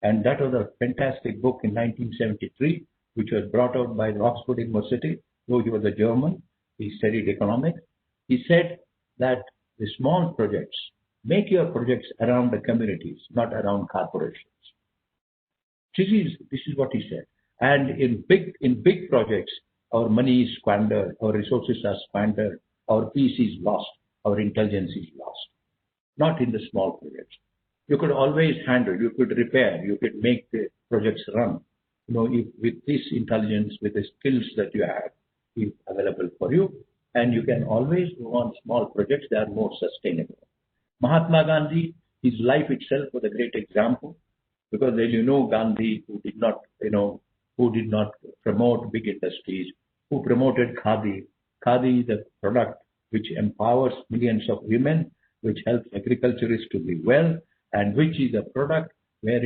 and that was a fantastic book in 1973, which was brought out by the Oxford University. Though he was a German, he studied economics. He said that the small projects, make your projects around the communities, not around corporations. This is what he said. And in big projects, our money is squandered, our resources are squandered, our peace is lost, our intelligence is lost. Not in the small projects. You could always handle, you could repair, you could make the projects run. If with this intelligence, with the skills that you have, is available for you, and you can always go on small projects that are more sustainable. Mahatma Gandhi, his life itself was a great example, because then Gandhi, who did not promote big industries, who promoted khadi, Khadi is a product which empowers millions of women, which helps agriculturists to be well, and which is a product where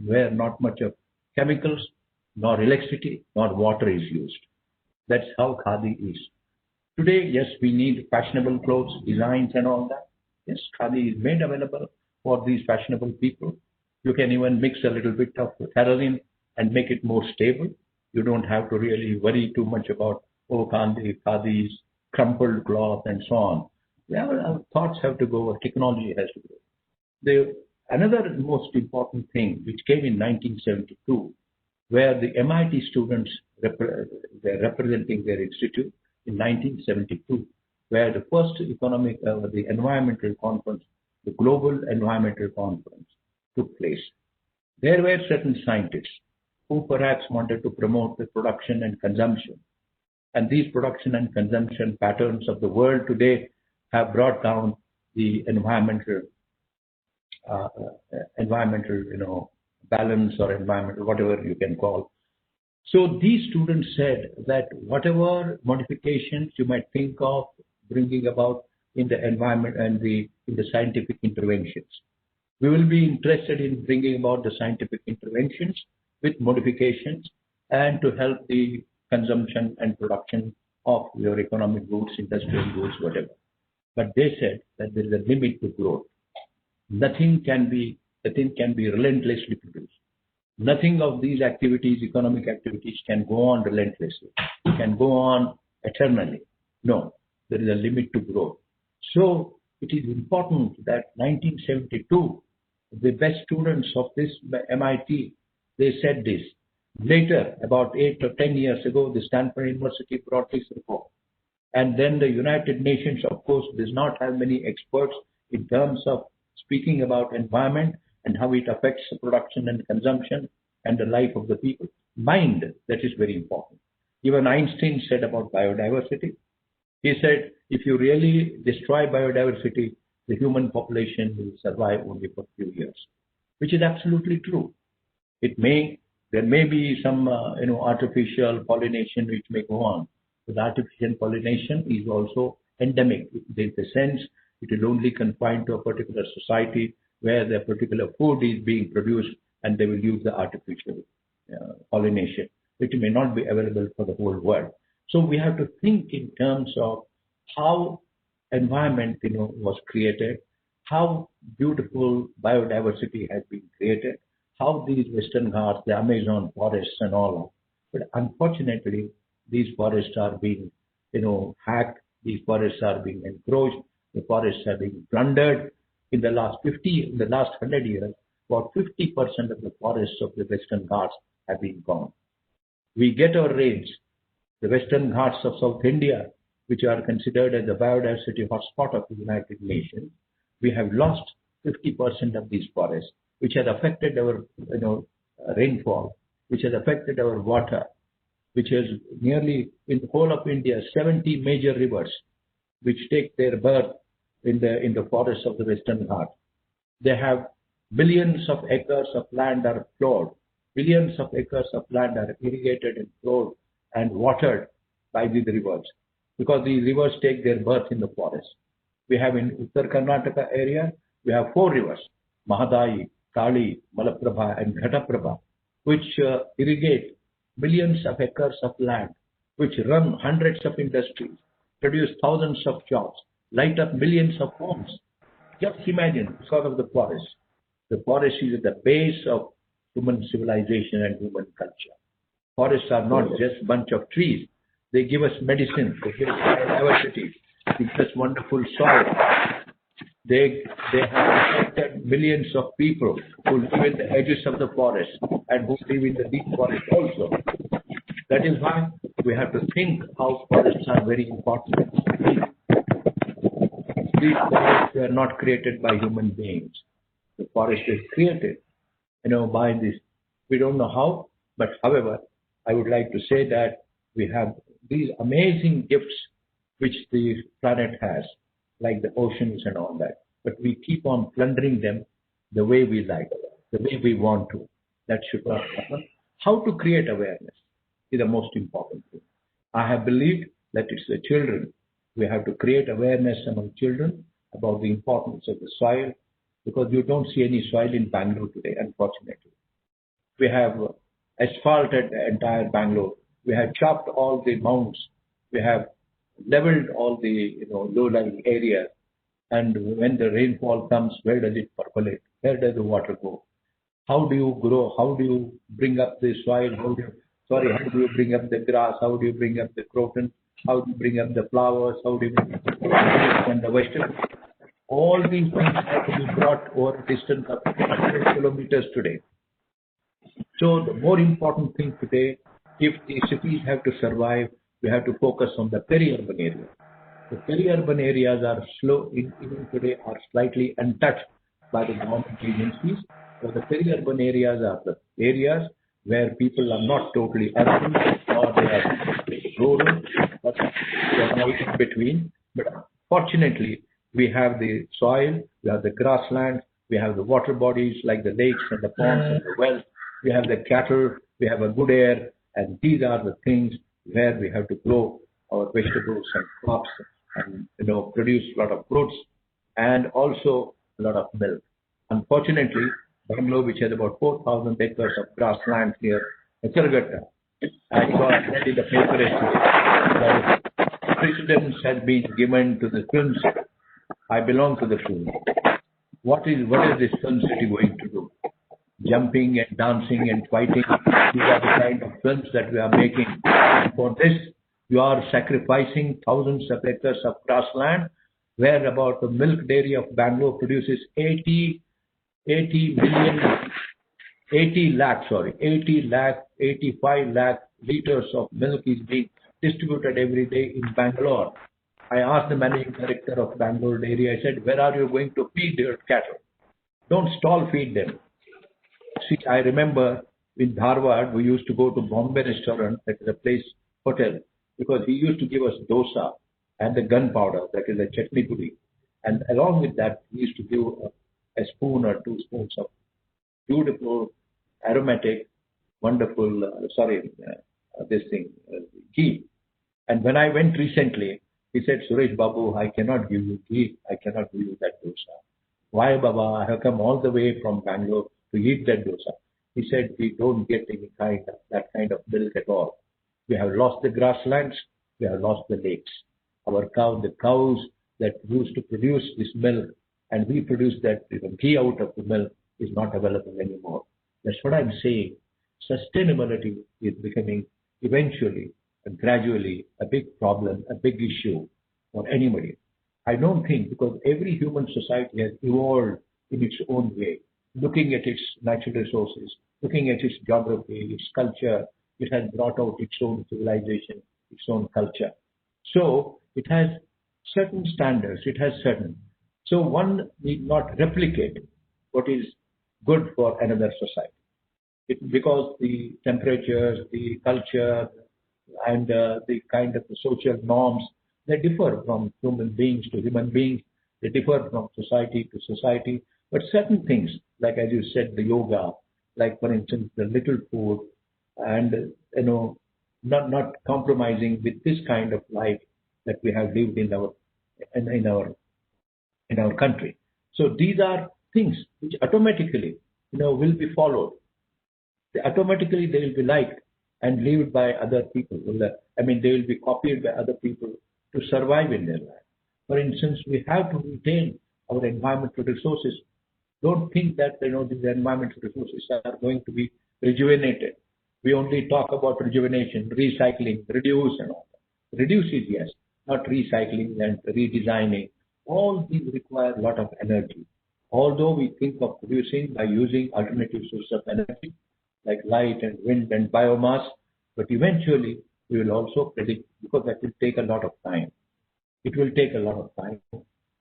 where not much of chemicals, nor electricity, nor water is used. That's how Khadi is. Today, yes, we need fashionable clothes, designs and all that. Yes, Khadi is made available for these fashionable people. You can even mix a little bit of heroin and make it more stable. You don't have to really worry too much about, oh, Khadi's crumpled cloth and so on. Yeah, our thoughts have to go, our technology has to go. Another most important thing, which came in 1972, where the MIT students were representing their institute in 1972, where the first the environmental conference, the Global Environmental Conference, took place. There were certain scientists who perhaps wanted to promote the production and consumption. And these production and consumption patterns of the world today have brought down the environmental, balance or environmental, whatever you can call. So these students said that whatever modifications you might think of bringing about in the environment and in the scientific interventions, we will be interested in bringing about the scientific interventions with modifications and to help the consumption and production of your economic goods, industrial goods, whatever. But they said that there is a limit to growth. Nothing can be relentlessly produced. Nothing of these activities, economic activities, can go on relentlessly, can go on eternally. No, there is a limit to growth. So it is important that 1972, the best students of this MIT, they said this. Later, about 8 or 10 years ago, the Stanford University brought this report. And then the United Nations, of course, does not have many experts in terms of speaking about environment and how it affects the production and consumption and the life of the people. Mind, that is very important. Even Einstein said about biodiversity. He said, if you really destroy biodiversity, the human population will survive only for a few years, which is absolutely true. There may be some artificial pollination which may go on, but artificial pollination is also endemic. In the sense, it is only confined to a particular society where the particular food is being produced and they will use the artificial pollination. It may not be available for the whole world. So we have to think in terms of how environment was created, how beautiful biodiversity has been created, how these Western Ghats, the Amazon forests and all. But unfortunately, these forests are being hacked, these forests are being encroached, the forests are being plundered. In the last 100 years, about 50% of the forests of the Western Ghats have been gone. We get our rains, the Western Ghats of South India, which are considered as the biodiversity hotspot of the United Nations. We have lost 50% of these forests, which has affected our rainfall, which has affected our water, which has nearly in the whole of India 70 major rivers, which take their birth in the forests of the Western Ghats. They have billions of acres of land are plowed, billions of acres of land are irrigated and plowed and watered by these rivers, because these rivers take their birth in the forest. We have in Uttar Karnataka area, we have 4 rivers, Mahadayi, Kali, Malaprabha and Ghataprabha, which irrigate millions of acres of land, which run hundreds of industries, produce thousands of jobs, light up millions of homes. Just imagine, because of the forest. The forest is at the base of human civilization and human culture. Forests are not just a bunch of trees. They give us medicine, they give us biodiversity, they give us wonderful soil. They have affected millions of people who live in the edges of the forest and who live in the deep forest also. That is why we have to think how forests are very important. These forests were not created by human beings. The forest is created, by this. We don't know how, but however, I would like to say that we have these amazing gifts which the planet has, like the oceans and all that. But we keep on plundering them the way we like, the way we want to. That should not happen. How to create awareness is the most important thing. I have believed that it's the children. We have to create awareness among children about the importance of the soil, because you don't see any soil in Bangalore today, unfortunately. We have asphalted the entire Bangalore. We have chopped all the mounds. We have leveled all the low-lying area. And when the rainfall comes, where does it percolate? Where does the water go? How do you grow? How do you bring up the soil? How do you bring up the grass? How do you bring up the croton? How do you bring up the flowers? How do you bring up the vegetables? All these things have to be brought over a distance of 100 kilometers today. So the more important thing today, if the cities have to survive, we have to focus on the peri-urban areas. The peri-urban areas are even today are slightly untouched by the government agencies. So the peri-urban areas are the areas where people are not totally urban or they are rural, but they are right in between. But fortunately, we have the soil, we have the grasslands, we have the water bodies like the lakes and the ponds and the wells, we have the cattle, we have a good air, and these are the things where we have to grow our vegetables and crops and produce a lot of fruits and also a lot of milk. Unfortunately, Bangalore, which has about 4,000 acres of grassland near Ecotone, I saw that in the paper yesterday, that precedence has been given to the film city. I belong to the film. What is this film city going to do? Jumping and dancing and fighting. These are the kind of films that we are making. For this, you are sacrificing thousands of acres of grassland, where about the milk dairy of Bangalore produces 85 lakh liters of milk is being distributed every day in Bangalore. I asked the managing director of Bangalore Dairy, I said, where are you going to feed your cattle? Don't stall feed them. See, I remember in Dharwad, we used to go to Bombay restaurant, that is a place, hotel, because he used to give us dosa and the gunpowder, that is a chutney puri. And along with that, he used to give a spoon or 2 spoons of beautiful, aromatic, wonderful, ghee. And when I went recently, he said, Suresh Babu, I cannot give you ghee. I cannot give you that dosa. Why, Baba? I have come all the way from Bangalore to eat that dosa. He said, we don't get that kind of milk at all. We have lost the grasslands. We have lost the lakes. The cows that used to produce this milk, and we produce that ghee out of the milk, is not available anymore. That's what I'm saying. Sustainability is becoming eventually and gradually a big problem, a big issue for anybody. I don't think, because every human society has evolved in its own way, looking at its natural resources, looking at its geography, its culture, it has brought out its own civilization, its own culture. So it has certain standards, So one need not replicate what is good for another society. Because the temperatures, the culture, and the kind of the social norms, they differ from human beings to human beings. They differ from society to society. But certain things, like as you said, the yoga, like for instance, the little food, and not compromising with this kind of life that we have lived in our country. So these are things which automatically will be followed. Automatically they will be liked and lived by other people. They will be copied by other people to survive in their life. For instance, we have to retain our environmental resources. Don't think that these environmental resources are going to be rejuvenated. We only talk about rejuvenation, recycling, reduce and all that. Reduce is yes, not recycling and redesigning. All these require a lot of energy. Although we think of producing by using alternative sources of energy, like light and wind and biomass, but eventually we will also predict, because that will take a lot of time. It will take a lot of time.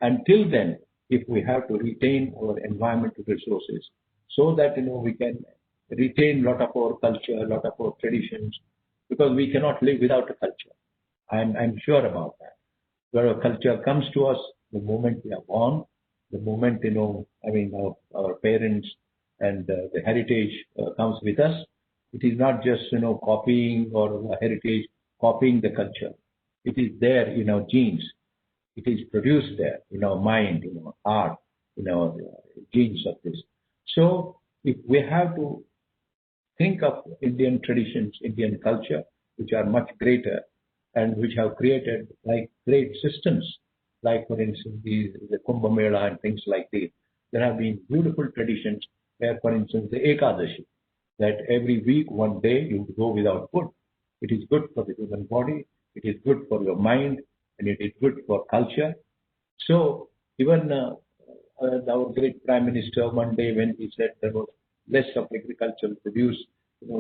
Until then, if we have to retain our environmental resources so that we can retain a lot of our culture, a lot of our traditions, because we cannot live without a culture. I'm sure about that. Where a culture comes to us the moment we are born, the moment our parents and the heritage comes with us. It is not just copying or heritage, copying the culture. It is there in our genes. It is produced there in our mind, in our heart, in our genes of this. So if we have to think of Indian traditions, Indian culture, which are much greater and which have created like great systems, like for instance the Kumbh Mela and things like this. There have been beautiful traditions where, for instance, the Ekadashi, that every week, one day, you go without food. It is good for the human body, it is good for your mind, and it is good for culture. So even our great Prime Minister, one day when he said there was less of agricultural produce,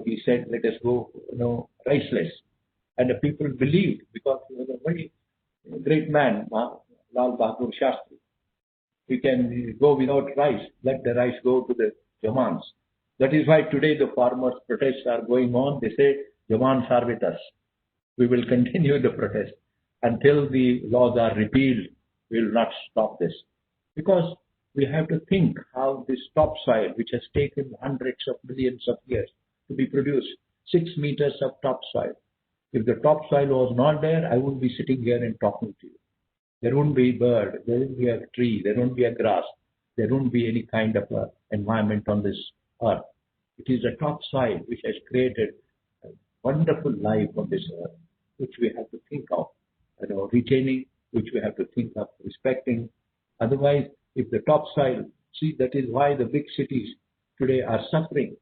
he said, let us go, riceless. And the people believed because he was a very great man, Lal Bahadur Shastri. We can go without rice, let the rice go to the Jamans. That is why today the farmers' protests are going on. They say, Jamans are with us. We will continue the protest until the laws are repealed. We will not stop this. Because we have to think how this topsoil, which has taken hundreds of millions of years to be produced, 6 meters of topsoil. If the topsoil was not there, I wouldn't be sitting here and talking to you. There wouldn't be a bird, there wouldn't be a tree, there wouldn't be a grass, there wouldn't be any kind of environment on this earth. It is the topsoil which has created a wonderful life on this earth, which we have to think of, retaining, which we have to think of respecting. Otherwise, if the topsoil, see, that is why the big cities today are suffering.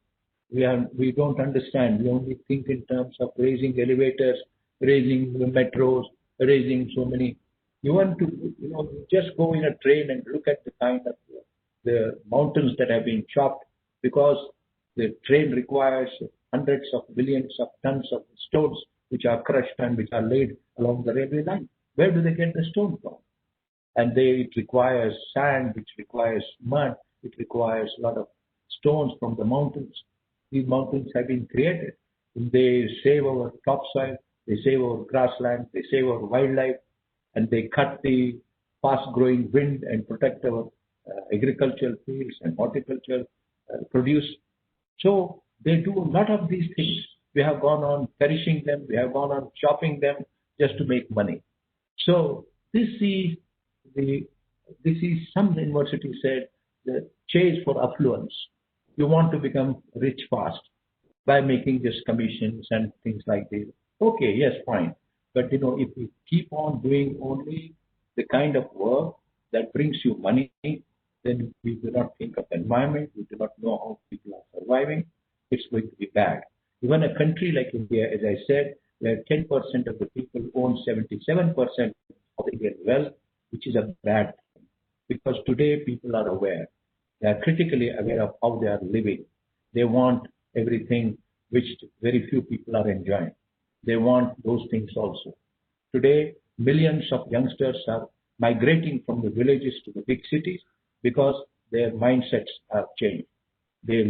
We don't understand. We only think in terms of raising elevators, raising the metros, raising so many. You want to, just go in a train and look at the kind of the mountains that have been chopped, because the train requires hundreds of billions of tons of stones which are crushed and which are laid along the railway line. Where do they get the stone from? And it requires sand, which requires mud, it requires a lot of stones from the mountains. These mountains have been created. They save our topsoil, they save our grassland, they save our wildlife, and they cut the fast-growing wind and protect our agricultural fields and horticultural produce. So they do a lot of these things. We have gone on perishing them, we have gone on chopping them just to make money. So this is some university said, the chase for affluence. You want to become rich fast by making just commissions and things like this. Okay, yes, fine. But if we keep on doing only the kind of work that brings you money, then we do not think of environment, we do not know how people are surviving, it's going to be bad. Even a country like India, as I said, where 10% of the people own 77% of the Indian wealth, which is a bad thing. Because today people are aware. They are critically aware of how they are living. They want everything which very few people are enjoying. They want those things also. Today, millions of youngsters are migrating from the villages to the big cities because their mindsets have changed. They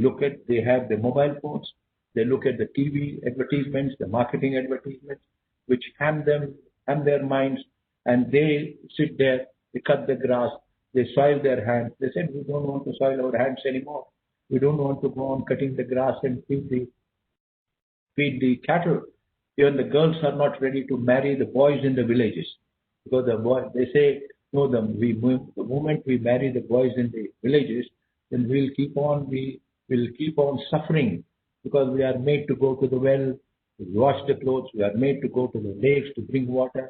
have the mobile phones, they look at the TV advertisements, the marketing advertisements, which ham their minds, and they sit there, they cut the grass, they soil their hands. They said, we don't want to soil our hands anymore. We don't want to go on cutting the grass and feed the cattle. Even the girls are not ready to marry the boys in the villages. Because they say, no, the moment we marry the boys in the villages, then we'll keep on suffering, because we are made to go to the well, to wash the clothes, we are made to go to the lakes to bring water.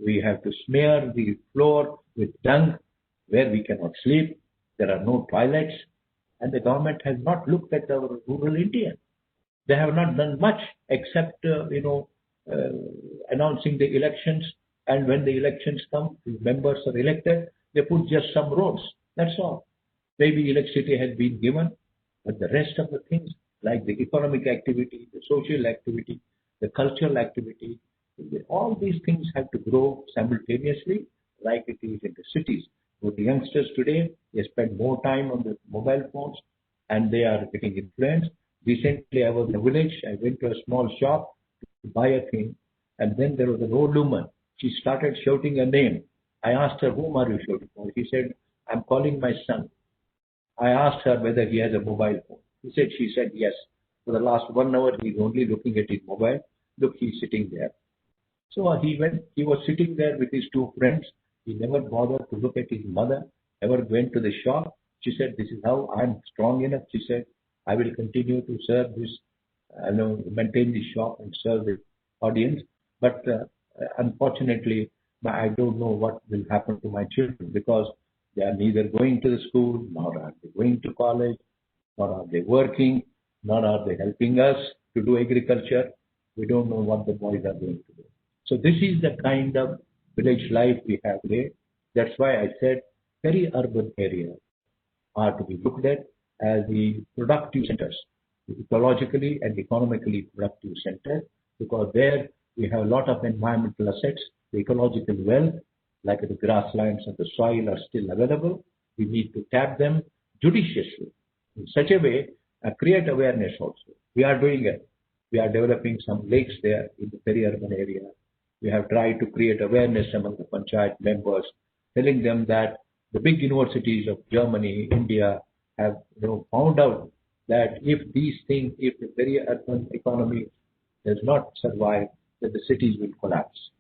We have to smear the floor with dung where we cannot sleep. There are no toilets. And the government has not looked at our rural India. They have not done much except, announcing the elections. And when the elections come, the members are elected, they put just some roads. That's all. Maybe electricity has been given, but the rest of the things, like the economic activity, the social activity, the cultural activity, all these things have to grow simultaneously, like it is in the cities. So the youngsters today, they spend more time on the mobile phones and they are getting influenced. Recently, I was in a village. I went to a small shop to buy a thing, and then there was an old woman. She started shouting a name. I asked her, whom are you shouting for? She said, I'm calling my son. I asked her whether he has a mobile phone. She said, yes. For the last 1 hour, he's only looking at his mobile. Look, he's sitting there. So he was sitting there with his two friends. He never bothered to look at his mother, never went to the shop. She said, this is how I'm strong enough. She said, I will continue to serve this, maintain the shop and serve the audience. But unfortunately, I don't know what will happen to my children because they are neither going to the school, nor are they going to college, nor are they working, nor are they helping us to do agriculture. We don't know what the boys are going to do. So this is the kind of village life we have there. That's why I said peri-urban areas are to be looked at as the productive centers, ecologically and economically productive centers, because there we have a lot of environmental assets, the ecological wealth, like the grasslands and the soil are still available. We need to tap them judiciously in such a way, create awareness also. We are doing it. We are developing some lakes there in the peri-urban area. We have tried to create awareness among the panchayat members, telling them that the big universities of Germany, India have found out that if the peri-urban economy does not survive, that the cities will collapse.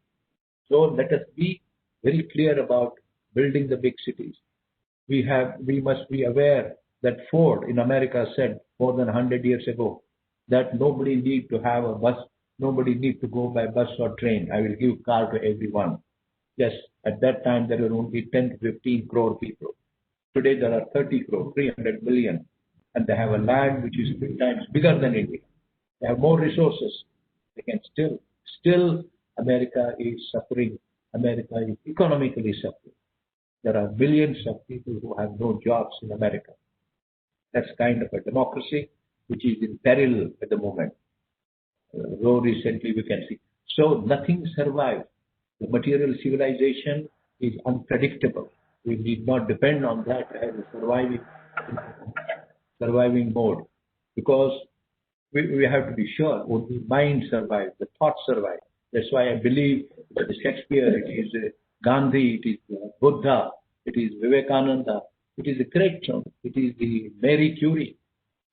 So let us be very clear about building the big cities. We must be aware that Ford in America said more than 100 years ago that nobody need to have a bus, nobody need to go by bus or train. I will give car to everyone. Yes, at that time there were only 10 to 15 crore people. Today there are 30 crore, 300 million, and they have a land which is 3 times bigger than India. They have more resources. They can still America is suffering. America is economically suffering. There are millions of people who have no jobs in America. That's kind of a democracy which is in peril at the moment. Though recently we can see. So nothing survives. The material civilization is unpredictable. We need not depend on that as a surviving mode, because we have to be sure only mind survives, the thoughts survive. That's why I believe that the Shakespeare, it is Gandhi, it is Buddha, it is Vivekananda, it is the Curator, it is the Marie Curie.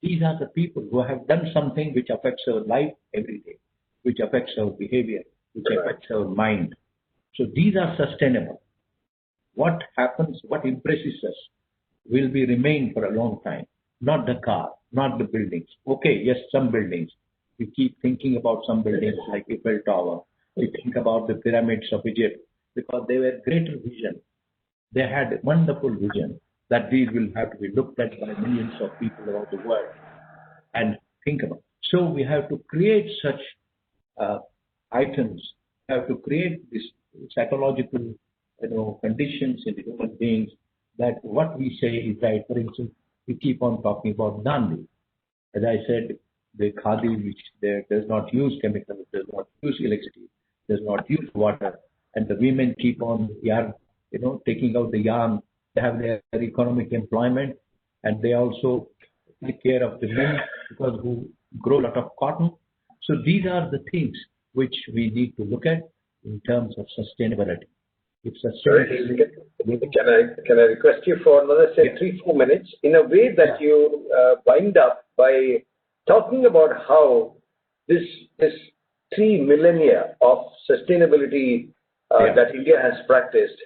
These are the people who have done something which affects our life every day, which affects our behavior, which affects our mind. So these are sustainable. What happens, what impresses us will be remain for a long time. Not the car, not the buildings. Okay, yes, some buildings. We keep thinking about some buildings like Eiffel Tower. We think about the pyramids of Egypt because they were greater vision. They had wonderful vision that these will have to be looked at by millions of people around the world and think about. So we have to create such items. We have to create this psychological, conditions in the human beings that what we say is right. For instance, we keep on talking about Gandhi. As I said, the khadi which there does not use chemicals, does not use electricity, does not use water, and the women keep on yarn, taking out the yarn. They have their economic employment, and they also take care of the men because who grow a lot of cotton. So these are the things which we need to look at in terms of sustainability. If sustainability, can I request you for another 3-4 minutes in a way that you wind up by talking about how this 3 millennia of sustainability that India has practiced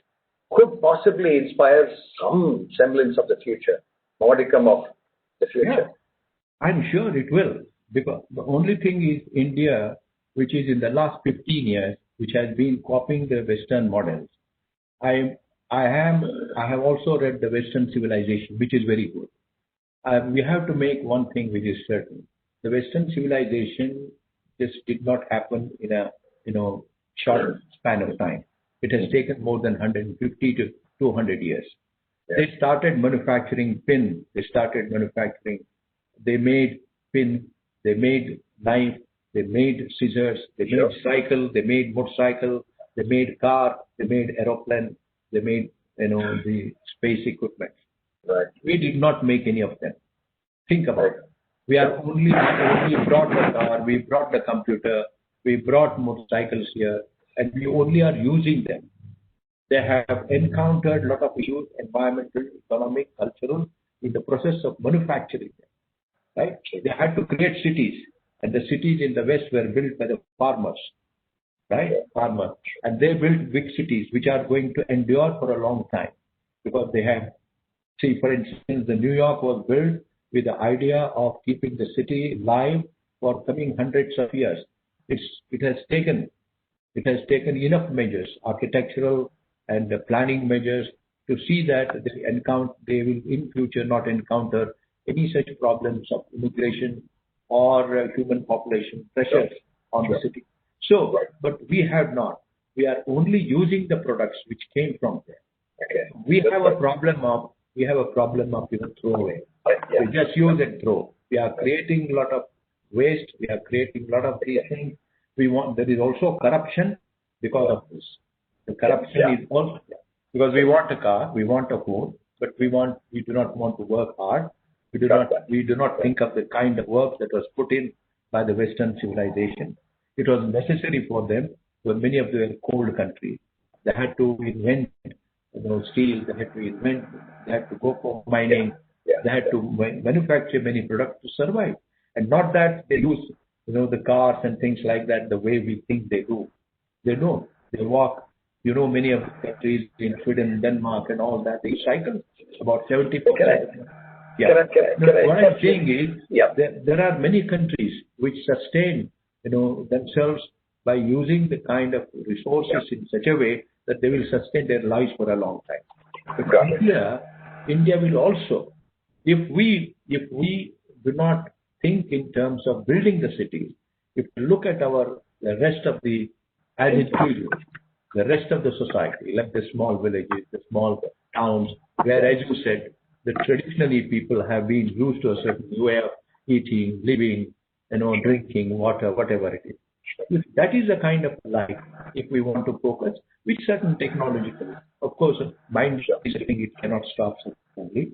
could possibly inspire some semblance of the future, modicum of the future. Yeah, I'm sure it will, because the only thing is India, which is in the last 15 years, which has been copying the Western models. I have also read the Western civilization, which is very good. We have to make one thing which is certain: the Western civilization just did not happen in a short span of time. It has taken more than 150 to 200 years. Yeah. They started manufacturing pin. They made pin. They made knife. They made scissors. They made cycle. They made motorcycle. They made car. They made aeroplane. They made the space equipment. Right. We did not make any of them. Think about it. We only brought the car. We brought the computer. We brought motorcycles here. And we only are using them. They have encountered a lot of issues, environmental, economic, cultural, in the process of manufacturing them. Right? They had to create cities, and the cities in the West were built by the farmers. right? Farmer. And they built big cities which are going to endure for a long time because they have, see, for instance, the New York was built with the idea of keeping the city live for coming hundreds of years. It has taken enough measures, architectural and planning measures, to see that they will in future not encounter any such problems of immigration or human population pressures on the city. So, but we have not. We are only using the products which came from there. Okay. We have a problem of throwaway. We just use and throw. We are creating a lot of waste. We are creating a lot of these things. There is also corruption because of this. The corruption is also because we want a car, we want a phone, but we do not want to work hard. We do not think of the kind of work that was put in by the Western civilization. It was necessary for them, for many of the cold countries. They had to invent, steel. They had to go for mining. They had to manufacture many products to survive, and not that they use, the cars and things like that the way we think they do. They don't. They walk. Many of the countries in Sweden, Denmark, and all that, they cycle about 70%. What I'm saying is, there are many countries which sustain, themselves by using the kind of resources in such a way that they will sustain their lives for a long time. But India will also, if we do not think in terms of building the cities, if we look at the rest of the attitude, the rest of the society, like the small villages, the small towns, where, as you said, traditionally people have been used to a certain way of eating, living, drinking, water, whatever it is. If that is the kind of life, if we want to focus with certain technological, of course, mind is something it cannot stop suddenly.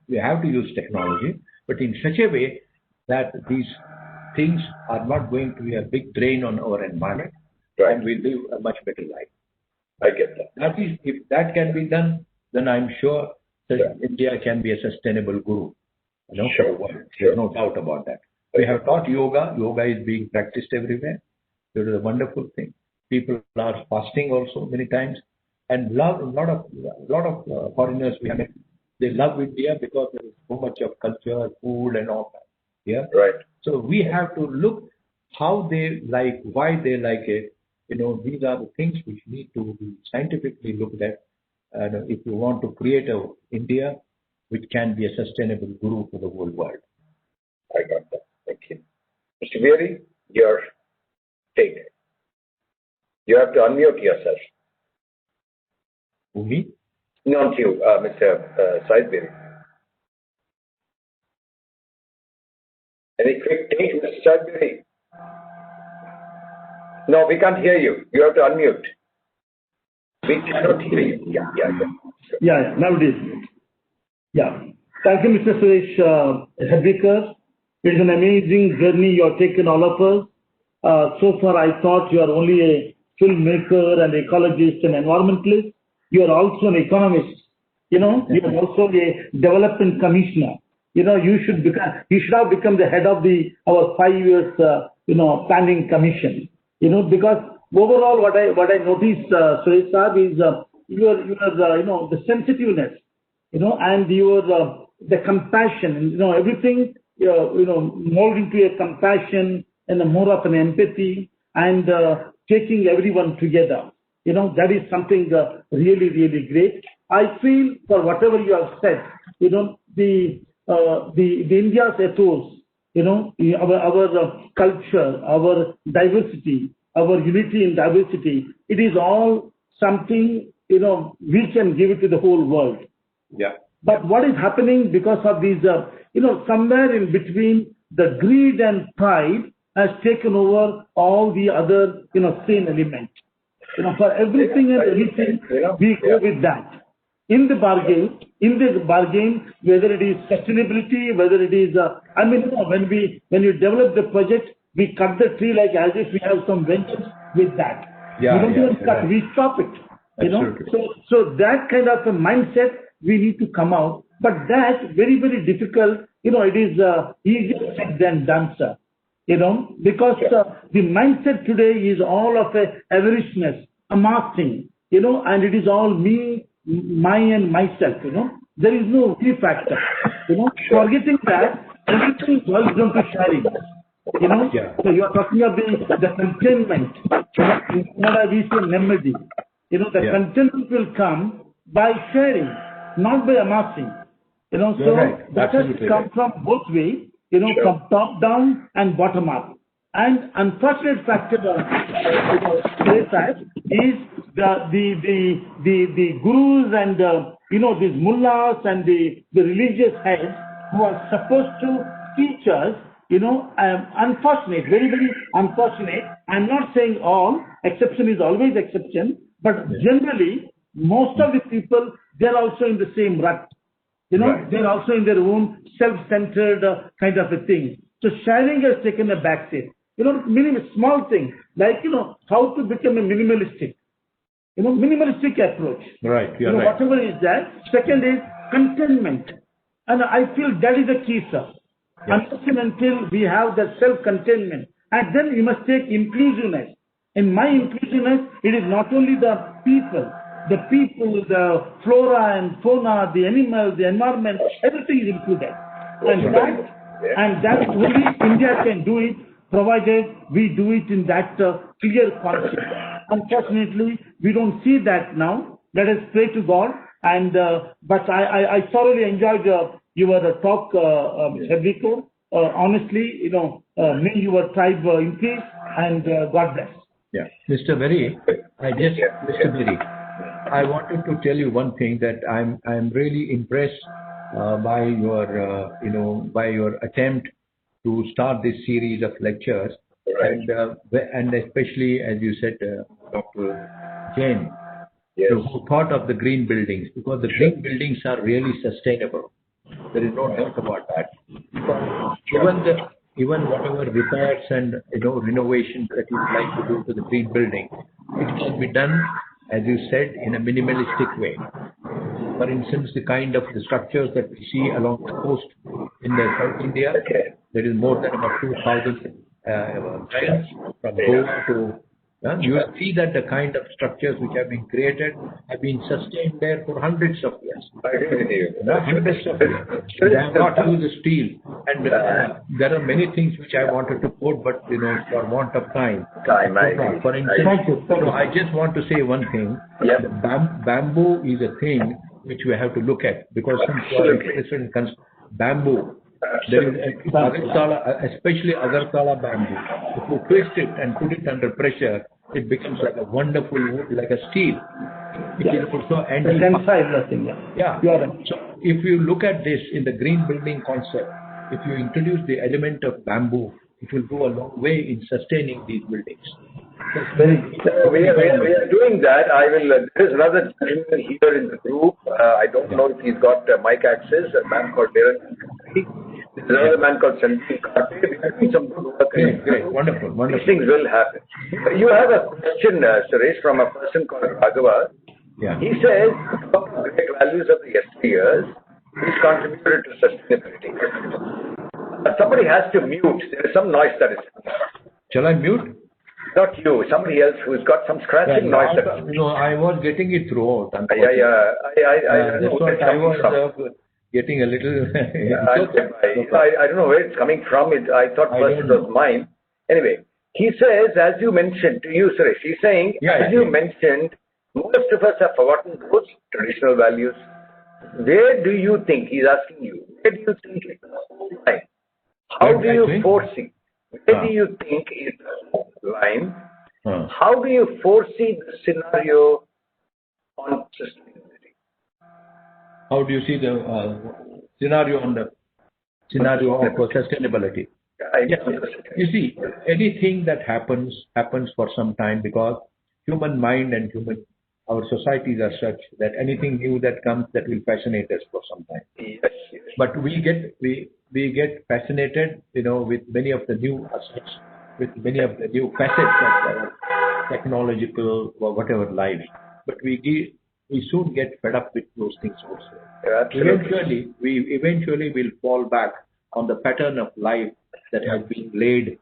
We have to use technology, but in such a way that these things are not going to be a big drain on our environment, and we live a much better life. I get that. If that can be done, then I'm sure that India can be a sustainable guru. There's no doubt about that. We have taught yoga. Yoga is being practiced everywhere. It is a wonderful thing. People are fasting also many times, and a lot of foreigners they love India because there is so much of culture, food, and all that. Yeah. Right. So we have to look how they like, why they like it. These are the things which need to be scientifically looked at. And if you want to create a India which can be a sustainable guru for the whole world. I got that. Thank you. Mr. Beary, your take. You have to unmute yourself. Me? Not you, Mr. Syed Beary. Any quick take, Mr. Syed Beary? No, we can't hear you. You have to unmute. We cannot hear you. Yeah, now it is. Yeah. Thank you, Mr. Suresh Heblikar. It is an amazing journey you have taken all of us. So far, I thought you are only a filmmaker and ecologist and environmentalist. You are also an economist. You are also a development commissioner. You should have become the head of our 5 years, planning commission. Because overall, what I noticed, Suresh Saab, is your the sensitiveness, and the compassion, everything, mold into a compassion and more of an empathy and taking everyone together. That is something really, really great. I feel for whatever you have said, the India's ethos, our culture, our diversity, our unity in diversity, it is all something, we can give it to the whole world. Yeah. But what is happening because of these, somewhere in between, the greed and pride has taken over all the other, same elements. For everything and anything, we go with that. In the bargain, whether it is sustainability, whether it is, when you develop the project, we cut the tree like as if we have some vengeance with that. We don't even cut, we stop it. So that kind of a mindset we need to come out. But that's very, very difficult. It is easier said than done, sir. because the mindset today is all of a avariciousness, amassing, and it is all me, my and myself, There is no we factor, Forgetting that everything boils down to sharing. So you are talking about the contentment. In Kannada we say nemadi. The contentment will come by sharing, not by amassing. So right. that has come from both ways, from top down and bottom up. And unfortunate factor is the gurus and these mullahs and the religious heads who are supposed to teach us, unfortunate, very, very unfortunate. I'm not saying all, exception is always exception, but generally, most of the people, they're also in the same rut. They're also in their own self-centered kind of a thing. So sharing has taken a backseat. Small thing, like, how to become a minimalistic approach. Right, you're right. Whatever is that. Second is contentment. And I feel that is the key, sir. Yes. Until we have that self-contentment. And then we must take inclusiveness. In my inclusiveness, it is not only the people, the flora and fauna, the animals, the environment, everything is included. And that only India can do it, provided we do it in that clear concept. Unfortunately, we don't see that now. Let us pray to God. And but I thoroughly enjoyed your talk, Heblikar. Honestly, may your tribe increase and God bless. Yeah, Mr. Beary, Mr. Beary, I wanted to tell you one thing, that I'm really impressed by your attempt to start this series of lectures, and especially, as you said, Dr. Jain, who thought of the green buildings, because the green buildings are really sustainable. There is no doubt about that. Because even whatever repairs and renovations that you'd like to do to the green building, it can be done, as you said, in a minimalistic way. For instance, the kind of the structures that we see along the coast in the South India, there is more than about 2,000 miles from Goa to. You will see that the kind of structures which have been created have been sustained there for hundreds of years. Hundreds of years. They have not used steel. And there are many things which I wanted to quote, but for want of time. For instance, I just want to say one thing. Bamboo is a thing which we have to look at, because since you are interested in bamboo, there is Agartala, especially Agartala bamboo. If you twist it and put it under pressure, it becomes like a wonderful wood, like a steel. It is also So if you look at this in the green building concept, if you introduce the element of bamboo, it will go a long way in sustaining these buildings. We are doing that. There is another gentleman here in the group. I don't know if he's got mic access. A man called Beary. There's another man called Chandra. We are doing some good work. Great. Wonderful. These things will happen. You have a question, Suresh, from a person called Raghava. Yeah. He says, about the great values of the yesteryears, which contributed to sustainability. Somebody has to mute. There is some noise that is coming. Shall I mute? Not you, somebody else who's got some scratching noise. I was getting it throughout. I was getting a little. I don't know where it's coming from. I thought first it was mine. Anyway, he says, as you mentioned to you, Suresh, he's saying, you mentioned, most of us have forgotten those traditional values. Where do you think, he's asking you, where do you think it's the line? How do you foresee? Where do you think is the line? How do you foresee the scenario on sustainability? How do you see the scenario on the scenario of sustainability? You see, anything that happens for some time, because human mind and our societies are such that anything new that comes, that will fascinate us for some time. Yes. But we get fascinated, with many of the new aspects, with many of the new facets of our technological or whatever life. But we soon get fed up with those things also. We eventually will fall back on the pattern of life that has been laid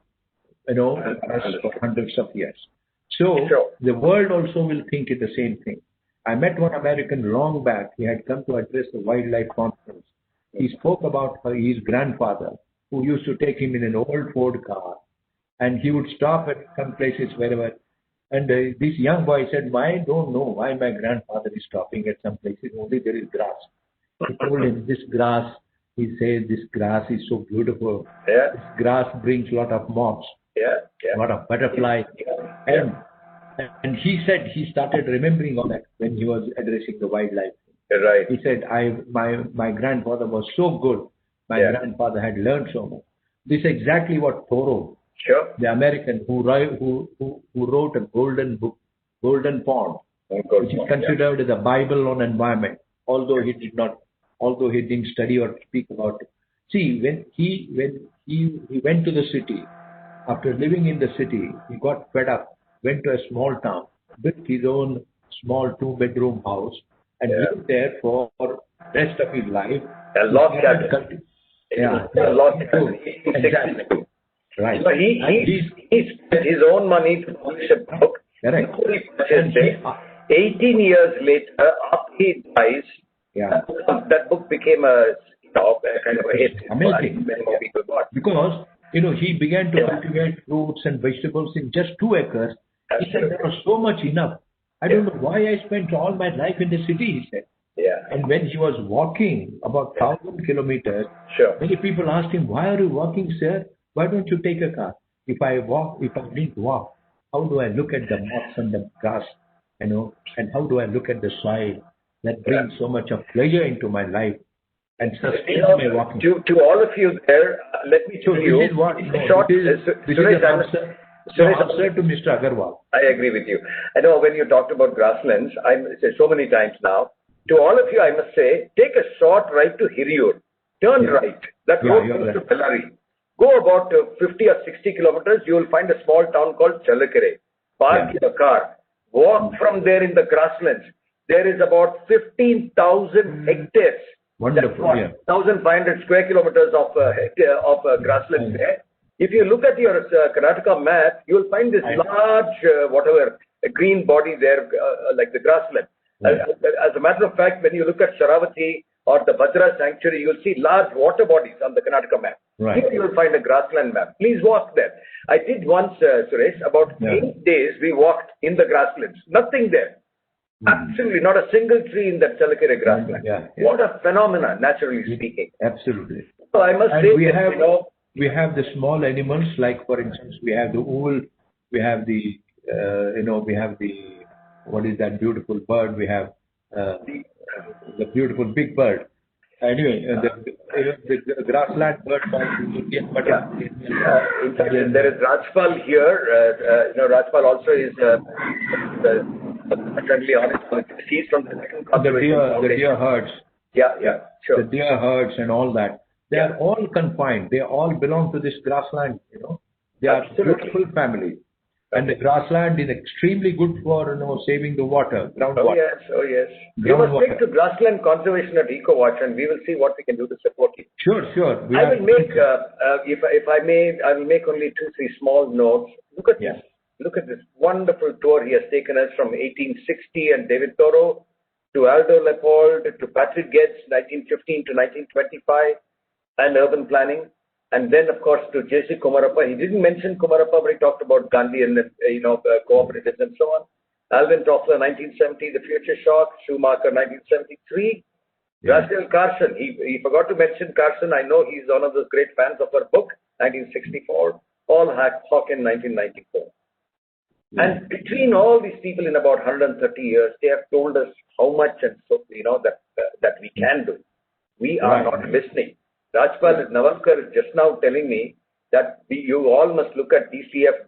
for hundreds of years. So the world also will think it the same thing. I met one American long back. He had come to address the wildlife conference. He spoke about his grandfather, who used to take him in an old Ford car, and he would stop at some places wherever. And this young boy said, I don't know why my grandfather is stopping at some places, only there is grass. He told him, this grass, he said, this grass is so beautiful. Yeah. This grass brings a lot of moths, a lot of butterflies. And he said he started remembering all that when he was addressing the wildlife. Right. He said, my grandfather was so good. My grandfather had learned so much. This is exactly what Thoreau, the American who wrote a golden book, Golden Pond, which is considered the Bible on environment, although he didn't study or speak about it. See, when he went to the city, after living in the city, he got fed up, went to a small town, built his own small 2-bedroom house, and lived there for the rest of his life. Lost capital. Lost capital. Exactly. Right. So he spent his own money to publish a book. Correct. 18 years later, after he dies, that book became a kind of a hit. Amazing. Many more people bought. Because he began to cultivate fruits and vegetables in just 2 acres. He said there was so much enough. I don't know why I spent all my life in the city, he said. And when he was walking about 1,000 kilometers, many people asked him, why are you walking, sir? Why don't you take a car? If I didn't walk, how do I look at the moths and the grass, and how do I look at the soil that brings so much of pleasure into my life and sustains my walking? To all of you there, let me tell you. This is what this is the answer to Mr. Agarwal. I agree with you. I know when you talked about grasslands, I've said so many times now. To all of you, I must say, take a short ride to Hariharan. Turn right. That road goes to Beary. Go about 50 or 60 kilometers, you will find a small town called Chalakere. Park your car. Walk from there in the grasslands. There is about 15,000 hectares. Wonderful. 1,500 square kilometers of grasslands there. If you look at your Karnataka map, you will find this large, green body there, like the grassland. As a matter of fact, when you look at Sharavati or the Bhadra sanctuary, you will see large water bodies on the Karnataka map. Right. Here you will find a grassland map. Please walk there. I did once, Suresh, about 8 days we walked in the grasslands. Nothing there. Absolutely not a single tree in that Chalakere grassland. What a phenomenon, naturally speaking. Absolutely. So I must say we have the small animals, like for instance, we have the owl, we have the, what is that beautiful bird? We have the beautiful big bird. Anyway, the grassland bird. There is Rajpal here. Rajpal also is friendly honest. He's from the second conservation. The deer herds. Sure. The deer herds and all that. They are all confined. They all belong to this grassland. They are beautiful families. And the grassland is extremely good for saving the water, groundwater. Oh yes. We must take to grassland conservation at EcoWatch, and we will see what we can do to support you. Sure. I will make, if I may, I will make only 2-3 small notes. Look at this. Look at this wonderful tour he has taken us from 1860 and David Thoreau to Aldo Leopold to Patrick Getz, 1915 to 1925, and urban planning. And then, of course, to J.C. Kumarappa. He didn't mention Kumarappa, but he talked about Gandhi and, cooperatives and so on. Alvin Toffler, 1970, The Future Shock. Schumacher, 1973. Rachel Carson. He forgot to mention Carson. I know he's one of those great fans of her book, 1964. Paul Hawken, 1994. And between all these people in about 130 years, they have told us how much and so, that we can do. We are not listening. Rajpal Navalkar is just now telling me that you all must look at dcf.org.in.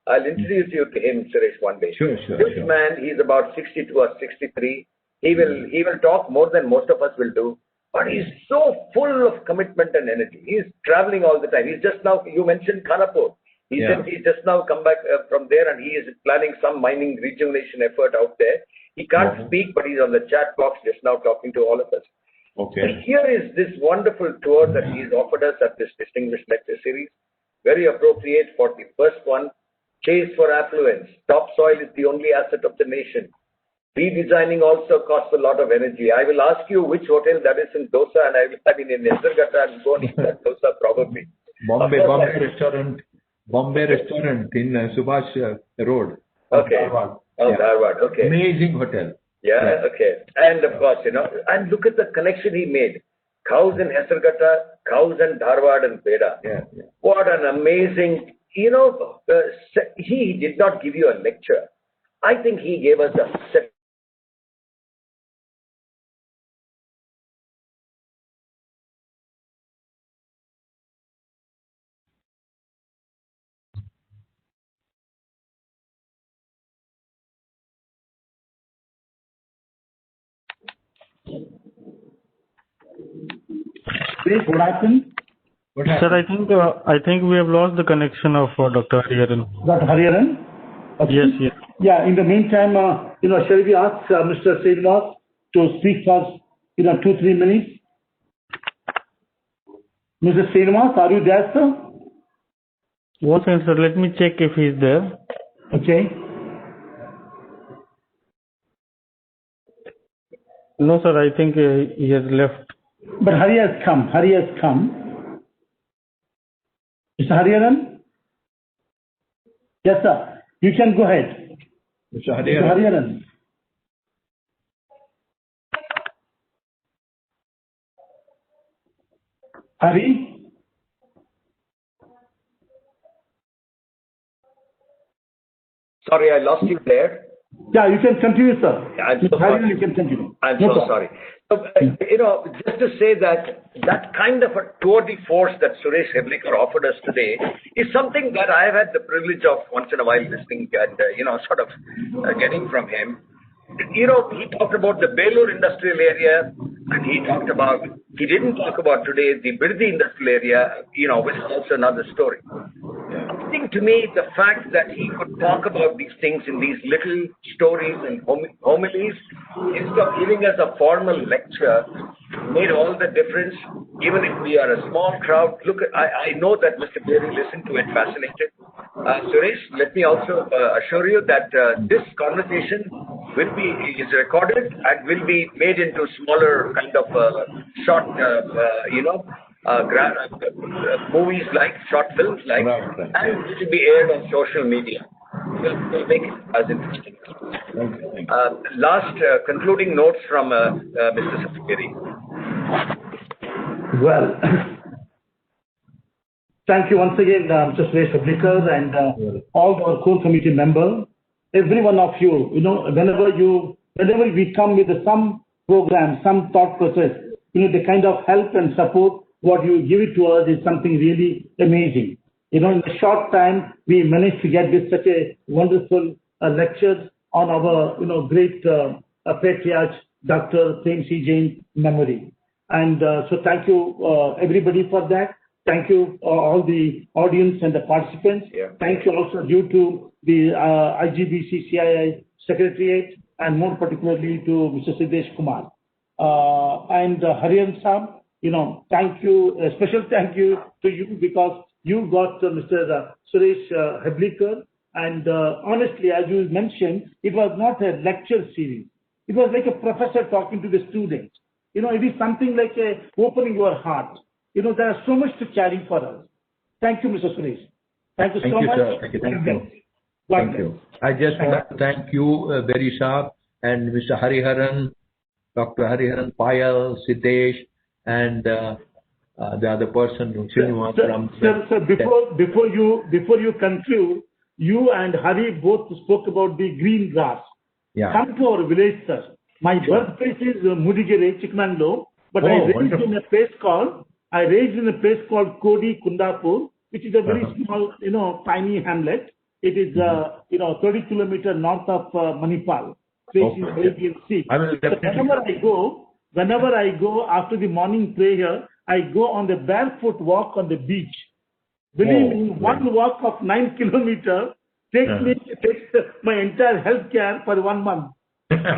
I'll introduce you to him, Suresh, one day. Sure. This man, he's about 62 or 63. He will talk more than most of us will do, but he's so full of commitment and energy. He's traveling all the time. He's just now, you mentioned Khanapur. He said he's just now come back from there, and he is planning some mining rejuvenation effort out there. He can't speak, but he's on the chat box just now talking to all of us. Okay. So here is this wonderful tour that he's offered us at this distinguished lecture series, very appropriate for the first one. Chase for affluence. Topsoil is the only asset of the nation. Redesigning also costs a lot of energy. I will ask you which hotel that is in Dosa, and I mean in Nesargata, and go and eat that dosa probably. Bombay restaurant in Subhash Road. Okay. Dharwad. Dharwad. Okay. Amazing hotel. Yeah, okay. And of course, and look at the connection he made. Cows in Nesargata, cows in Dharwad and Beda. Yeah. What an amazing, he did not give you a lecture. I think he gave us a set. What happened? Sir, I think we have lost the connection of Dr. Hariharan. Dr. Hariharan? Okay. Yes. Yeah, in the meantime, shall we ask Mr. Srinivas to speak for us, 2-3 minutes? Mr. Srinivas, are you there, sir? One second, sir. Let me check if he is there. Okay. No, sir, I think he has left. But Hari has come. Mr. Hariharan? Yes, sir. You can go ahead. Mr. Hariharan. Hari? Sorry, I lost you there. Yeah, you can continue, sir. I'm so Hariharan, you can continue. I'm so sorry. So, just to say that kind of a tour de force that Suresh Heblikar offered us today is something that I have had the privilege of once in a while listening and, sort of getting from him. He talked about the Belur industrial area, and he didn't talk about today the Beary industrial area, which is also another story. I think to me, the fact that he could talk about these things in these little stories and homilies, instead of giving us a formal lecture, made all the difference. Even if we are a small crowd, I know that Mr. Beary listened to it fascinated. Suresh, let me also assure you that this conversation is recorded and will be made into smaller kind of short, movies like short films like, right. And it will be aired on social media. We'll make it as interesting. Thank you. Last concluding notes from Mr. Beary. Well, thank you once again, Mr. Suresh Heblikar and all our core committee members. Every one of you, whenever we come with some program, some thought process, the kind of help and support what you give it to us is something really amazing. In a short time, we managed to get this such a wonderful lecture on our, great patriarch, Dr. Prem Jain memory. And so thank you, everybody, for that. Thank you, all the audience and the participants. Yeah. Thank you also due to the IGBC CII Secretariat and more particularly to Mr. Siddesh Kumar. And Hariharan Saab, thank you, a special thank you to you because you got Mr. Suresh Heblikar. And honestly, as you mentioned, it was not a lecture series. It was like a professor talking to the students. It is something like opening your heart. There is so much to carry for us. Thank you, Mr. Suresh. Thank you so much. Sir. Thank you. I just want to thank you, Beary Saab, and Mr. Hariharan, Dr. Hariharan, Payal, Siddesh, and the other person, Srinivas. Sir, before you conclude, you and Hari both spoke about the green grass. Yeah. Come to our village, sir. My birthplace is Mudigere, Chikmanlo, but I raised in a place called Kodi Kundapur, which is a very small, tiny hamlet. It is, 30 kilometers north of Manipal, facing Arabian Sea. Whenever I go after the morning prayer, I go on the barefoot walk on the beach. Believe me, one walk of 9 kilometers takes my entire health care for 1 month. It's an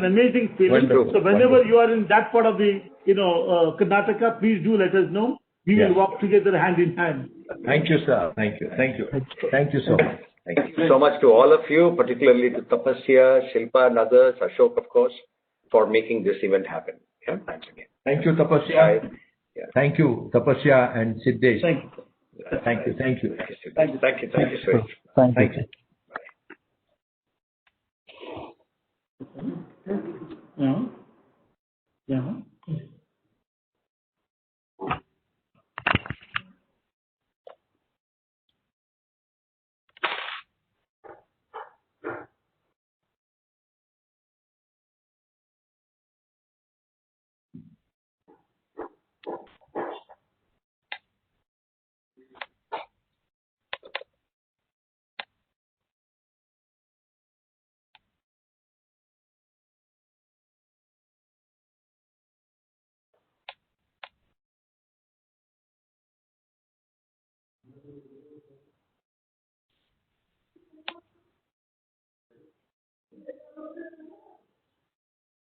amazing feeling. Wonderful. So whenever you are in that part of the, Karnataka, please do let us know. We will Yeah. walk together hand in hand. Thank you, sir. Thank you. Thank you. Thank you so much. Thank you so much to all of you, particularly to Tapasya, Shilpa and others, Ashok, of course, for making this event happen. Yeah, thanks again. Thank you, Tapasya. Bye. Yeah. Thank you, Tapasya and Siddesh. Thank you. Thank you. Thank you, Suresh. Thank you. Yeah. Yeah.